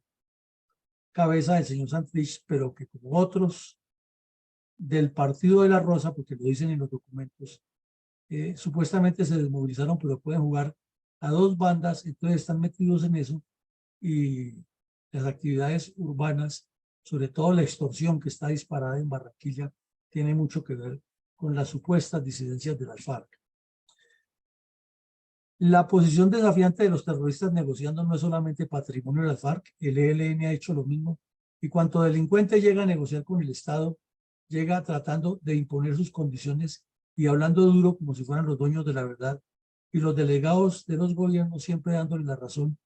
cabeza del señor Santrich, pero que como otros del Partido de la Rosa, porque lo dicen en los documentos, supuestamente se desmovilizaron, pero pueden jugar a dos bandas, entonces están metidos en eso y las actividades urbanas, sobre todo la extorsión que está disparada en Barranquilla, tiene mucho que ver con las supuestas disidencias de las FARC. La posición desafiante de los terroristas negociando no es solamente patrimonio de las FARC, el ELN ha hecho lo mismo y cuanto delincuente llega a negociar con el Estado, llega tratando de imponer sus condiciones y hablando duro como si fueran los dueños de la verdad y los delegados de los gobiernos siempre dándole la razón.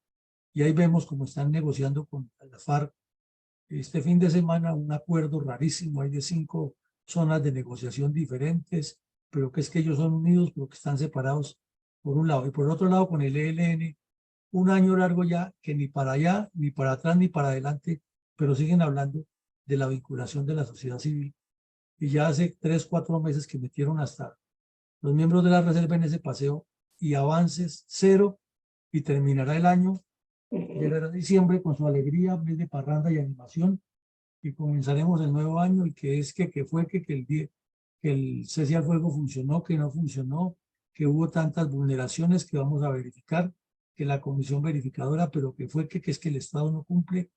Y ahí vemos cómo están negociando con la FARC. Este fin de semana un acuerdo rarísimo, hay de 5 zonas de negociación diferentes, pero que es que ellos son unidos, pero que están separados por un lado. Y por otro lado con el ELN, un año largo ya que ni para allá, ni para atrás, ni para adelante, pero siguen hablando de la vinculación de la sociedad civil. Y ya hace 3, 4 meses que metieron hasta los miembros de la reserva en ese paseo y avances cero y terminará el año. Llegará diciembre con su alegría, mes de parranda y animación y comenzaremos el nuevo año y que es que el cese al fuego funcionó, que no funcionó, que hubo tantas vulneraciones que vamos a verificar, que la comisión verificadora, pero que fue que es que el Estado no cumple,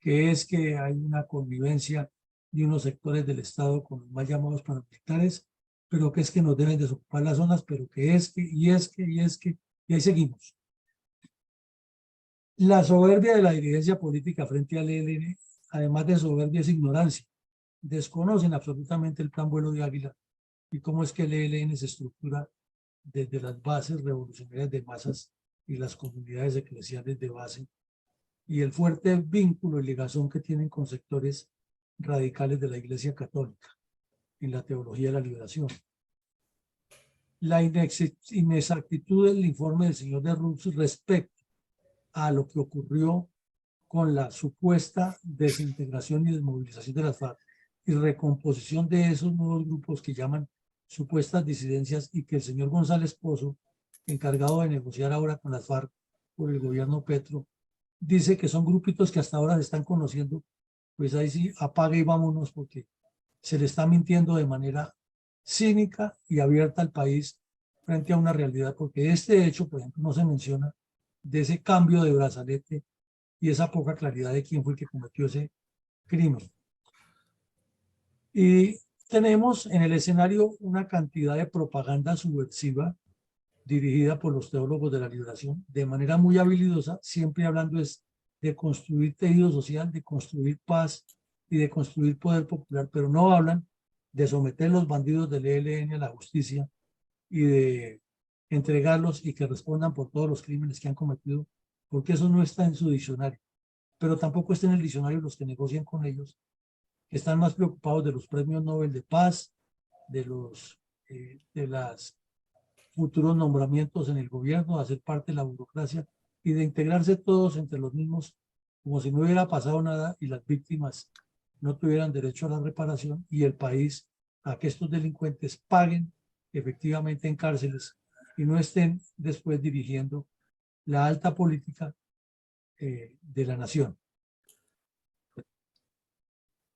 que es que hay una connivencia de unos sectores del Estado con los mal llamados paramilitares, pero que es que nos deben desocupar las zonas, pero que es que, y ahí seguimos. La soberbia de la dirigencia política frente al ELN, además de soberbia, es ignorancia. Desconocen absolutamente el plan vuelo de Águila y cómo es que el ELN se estructura desde las bases revolucionarias de masas y las comunidades eclesiales de base y el fuerte vínculo y ligazón que tienen con sectores radicales de la Iglesia Católica en la teología de la liberación. La inexactitud del informe del señor de Rux respecto a lo que ocurrió con la supuesta desintegración y desmovilización de las FARC y recomposición de esos nuevos grupos que llaman supuestas disidencias y que el señor González Pozo, encargado de negociar ahora con las FARC por el gobierno Petro, dice que son grupitos que hasta ahora se están conociendo, pues ahí sí apague y vámonos porque se le está mintiendo de manera cínica y abierta al país frente a una realidad, porque este hecho, por ejemplo, no se menciona de ese cambio de brazalete y esa poca claridad de quién fue el que cometió ese crimen. Y tenemos en el escenario una cantidad de propaganda subversiva dirigida por los teólogos de la liberación de manera muy habilidosa, siempre hablando es de construir tejido social, de construir paz y de construir poder popular, pero no hablan de someter los bandidos del ELN a la justicia y de entregarlos y que respondan por todos los crímenes que han cometido, porque eso no está en su diccionario. Pero tampoco está en el diccionario los que negocian con ellos, que están más preocupados de los premios Nobel de Paz, de los futuros nombramientos en el gobierno, de hacer parte de la burocracia y de integrarse todos entre los mismos, como si no hubiera pasado nada y las víctimas no tuvieran derecho a la reparación y el país a que estos delincuentes paguen efectivamente en cárceles y no estén después dirigiendo la alta política de la nación.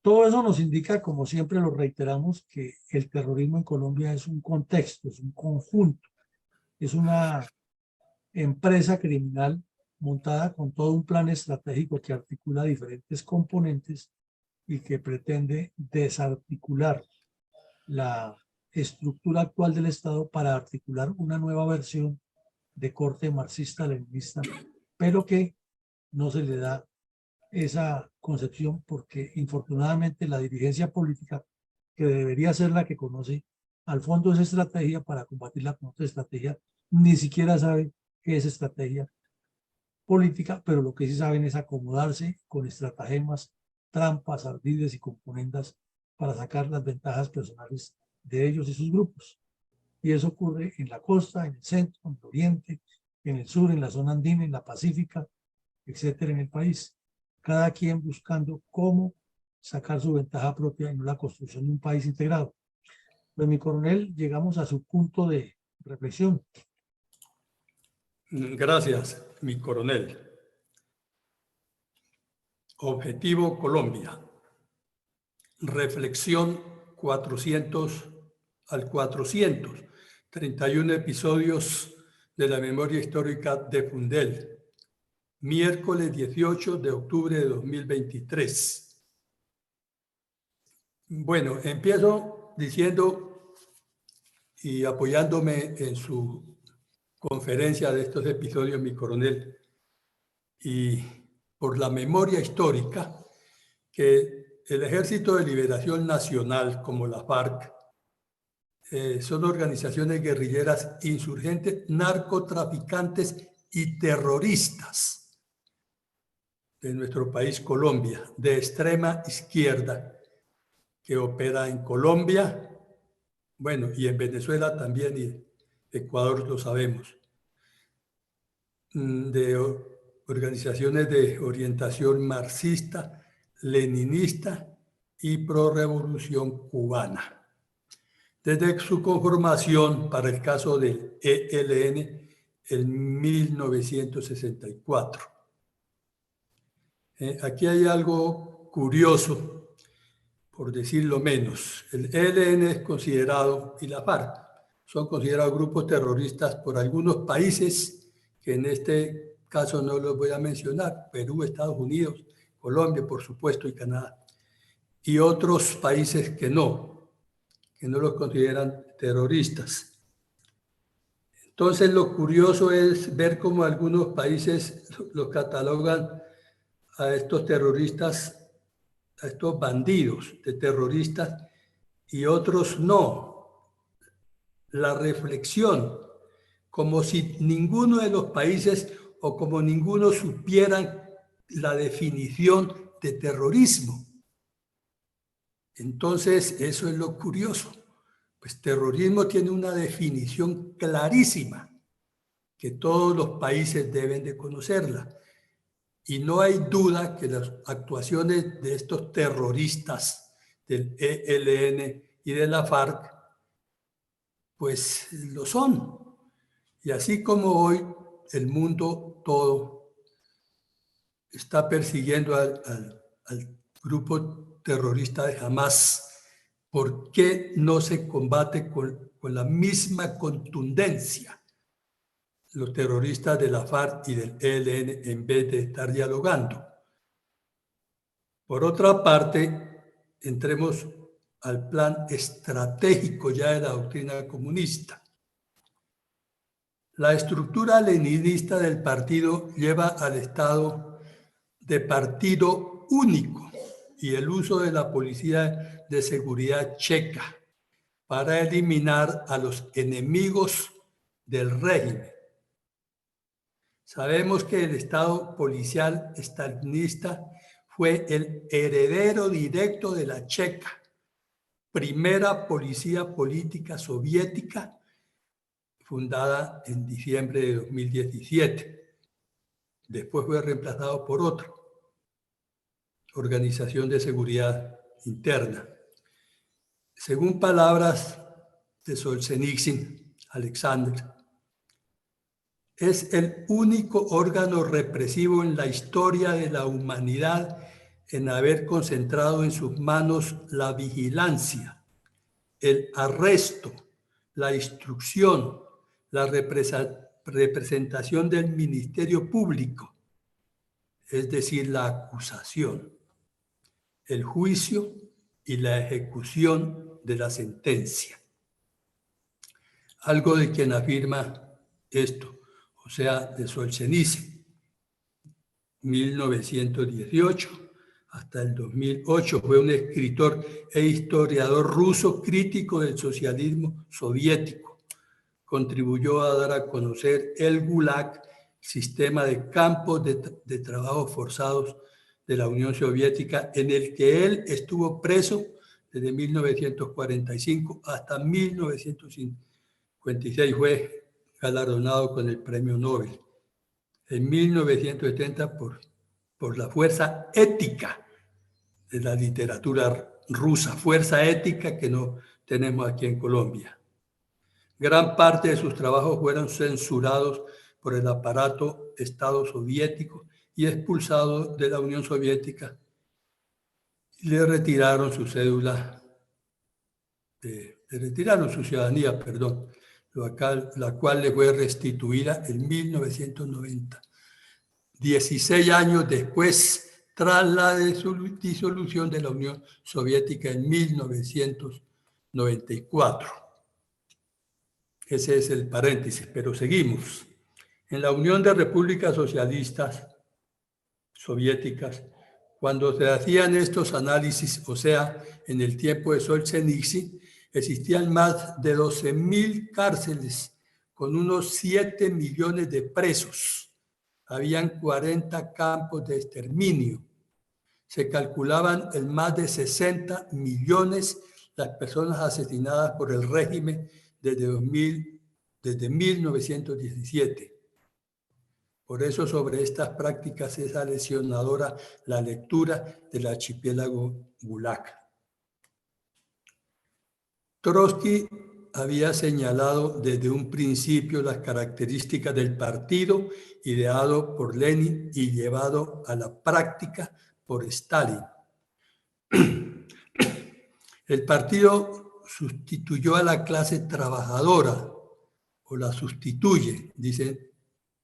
Todo eso nos indica, como siempre lo reiteramos, que el terrorismo en Colombia es un contexto, es un conjunto, es una empresa criminal montada con todo un plan estratégico que articula diferentes componentes y que pretende desarticular la estructura actual del Estado para articular una nueva versión de corte marxista-leninista, pero que no se le da esa concepción porque infortunadamente la dirigencia política, que debería ser la que conoce al fondo esa estrategia para combatirla con otra estrategia, ni siquiera sabe qué es estrategia política, pero lo que sí saben es acomodarse con estratagemas, trampas, ardides y componendas para sacar las ventajas personales de ellos y sus grupos. Y eso ocurre en la costa, en el centro, en el oriente, en el sur, en la zona andina, en la pacífica, etcétera, en el país. Cada quien buscando cómo sacar su ventaja propia en la construcción de un país integrado. Pues, mi coronel, llegamos a su punto de reflexión. Gracias, mi coronel. Objetivo Colombia. Reflexión 400 al 400. 31 episodios de la memoria histórica de Fundel. Miércoles 18 de octubre de 2023. Bueno, empiezo diciendo y apoyándome en su conferencia de estos episodios, mi coronel, y por la memoria histórica, que el Ejército de Liberación Nacional, como la FARC, son organizaciones guerrilleras insurgentes, narcotraficantes y terroristas de nuestro país, Colombia, de extrema izquierda, que opera en Colombia, bueno, y en Venezuela también, y Ecuador lo sabemos, de organizaciones de orientación marxista, leninista y pro-revolución cubana. Desde su conformación para el caso del ELN en 1964. Aquí hay algo curioso, por decirlo menos. El ELN es considerado, y la FARC, son considerados grupos terroristas por algunos países, que en este caso no los voy a mencionar, Perú, Estados Unidos, Colombia, por supuesto, y Canadá, y otros países que no los consideran terroristas. Entonces, lo curioso es ver cómo algunos países los catalogan a estos terroristas, a estos bandidos de terroristas, y otros no. La reflexión, como si ninguno de los países o como ninguno supieran la definición de terrorismo. Entonces, eso es lo curioso. Pues terrorismo tiene una definición clarísima, que todos los países deben de conocerla. Y no hay duda que las actuaciones de estos terroristas del ELN y de la FARC, pues lo son. Y así como hoy el mundo todo está persiguiendo al grupo terrorista de Hamás, ¿por qué no se combate con la misma contundencia los terroristas de la FARC y del ELN en vez de estar dialogando? Por otra parte, entremos al plan estratégico ya de la doctrina comunista. La estructura leninista del partido lleva al Estado de partido único y el uso de la policía de seguridad checa para eliminar a los enemigos del régimen. Sabemos que el Estado policial estalinista fue el heredero directo de la checa, primera policía política soviética fundada en diciembre de 2017. Después fue reemplazado por otra Organización de Seguridad Interna. Según palabras de Solzhenitsyn, Alexander, es el único órgano represivo en la historia de la humanidad en haber concentrado en sus manos la vigilancia, el arresto, la instrucción, la representación del Ministerio Público, es decir, la acusación, el juicio y la ejecución de la sentencia. Algo de quien afirma esto, o sea, de Solzhenitsyn, 1918 hasta el 2008, fue un escritor e historiador ruso crítico del socialismo soviético. Contribuyó a dar a conocer el Gulag, sistema de campos de trabajo forzados de la Unión Soviética, en el que él estuvo preso desde 1945 hasta 1956. Fue galardonado con el Premio Nobel. En 1970 por la fuerza ética de la literatura rusa, fuerza ética que no tenemos aquí en Colombia. Gran parte de sus trabajos fueron censurados por el aparato Estado soviético y expulsados de la Unión Soviética. Y le retiraron su cédula, le retiraron su ciudadanía, perdón, la cual le fue restituida en 1990. 16 años después, tras la disolución de la Unión Soviética en 1994. Ese es el paréntesis, pero seguimos. En la Unión de Repúblicas Socialistas Soviéticas, cuando se hacían estos análisis, o sea, en el tiempo de Solzhenitsyn, existían más de 12.000 cárceles con unos 7 millones de presos. Habían 40 campos de exterminio. Se calculaban en más de 60 millones las personas asesinadas por el régimen desde 1917. Por eso sobre estas prácticas es aleccionadora la lectura del archipiélago Gulag. Trotsky había señalado desde un principio las características del partido ideado por Lenin y llevado a la práctica por Stalin. El partido sustituyó a la clase trabajadora, o la sustituye, dice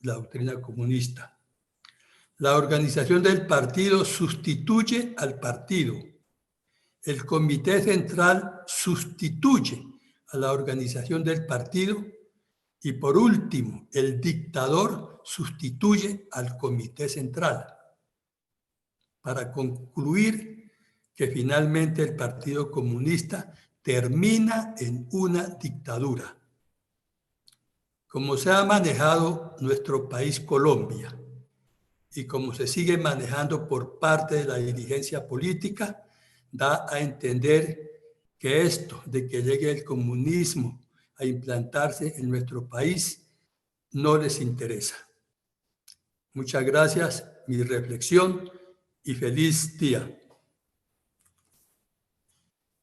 la doctrina comunista. La organización del partido sustituye al partido. El comité central sustituye a la organización del partido y, por último, el dictador sustituye al comité central. Para concluir que finalmente el Partido Comunista termina en una dictadura. Como se ha manejado nuestro país Colombia y como se sigue manejando por parte de la dirigencia política, da a entender que esto de que llegue el comunismo a implantarse en nuestro país no les interesa. Muchas gracias, mi reflexión y feliz día.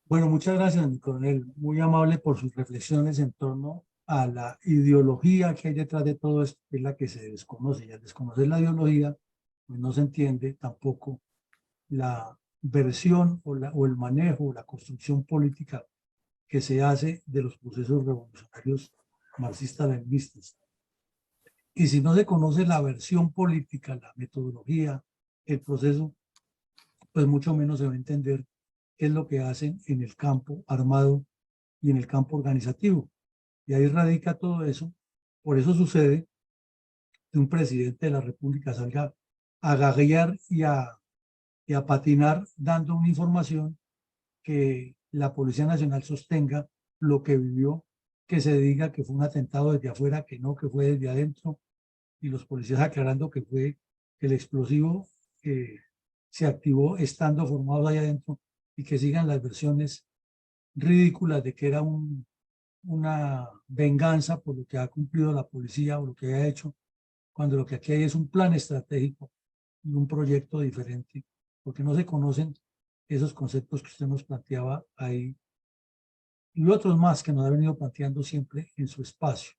Bueno, muchas gracias, mi coronel. Muy amable por sus reflexiones en torno a la ideología que hay detrás de todo esto, que es la que se desconoce. Y al desconocer la ideología, pues no se entiende tampoco la versión o el manejo, la construcción política que se hace de los procesos revolucionarios marxistas-leninistas. Y si no se conoce la versión política, la metodología, el proceso, pues mucho menos se va a entender qué es lo que hacen en el campo armado y en el campo organizativo. Y ahí radica todo eso. Por eso sucede que un presidente de la República salga a gaguear y a y a patinar dando una información que la Policía Nacional sostenga lo que vivió, que se diga que fue un atentado desde afuera, que no, que fue desde adentro, y los policías aclarando que fue el explosivo que se activó estando formados ahí adentro, y que sigan las versiones ridículas de que era una venganza por lo que ha cumplido la policía o lo que ha hecho, cuando lo que aquí hay es un plan estratégico y un proyecto diferente, porque no se conocen esos conceptos que usted nos planteaba ahí y otros más que nos ha venido planteando siempre en su espacio.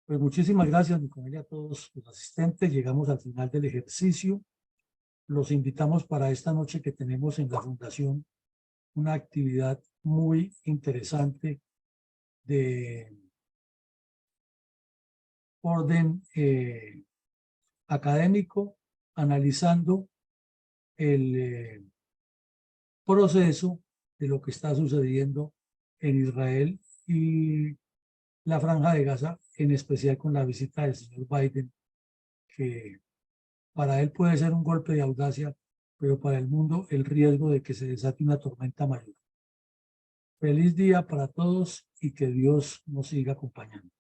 Pues muchísimas gracias, mi colega, a todos los asistentes. Llegamos al final del ejercicio. Los invitamos para esta noche que tenemos en la Fundación una actividad muy interesante de orden académico, analizando el proceso de lo que está sucediendo en Israel y la Franja de Gaza, en especial con la visita del señor Biden, que para él puede ser un golpe de audacia, pero para el mundo el riesgo de que se desate una tormenta mayor. Feliz día para todos y que Dios nos siga acompañando.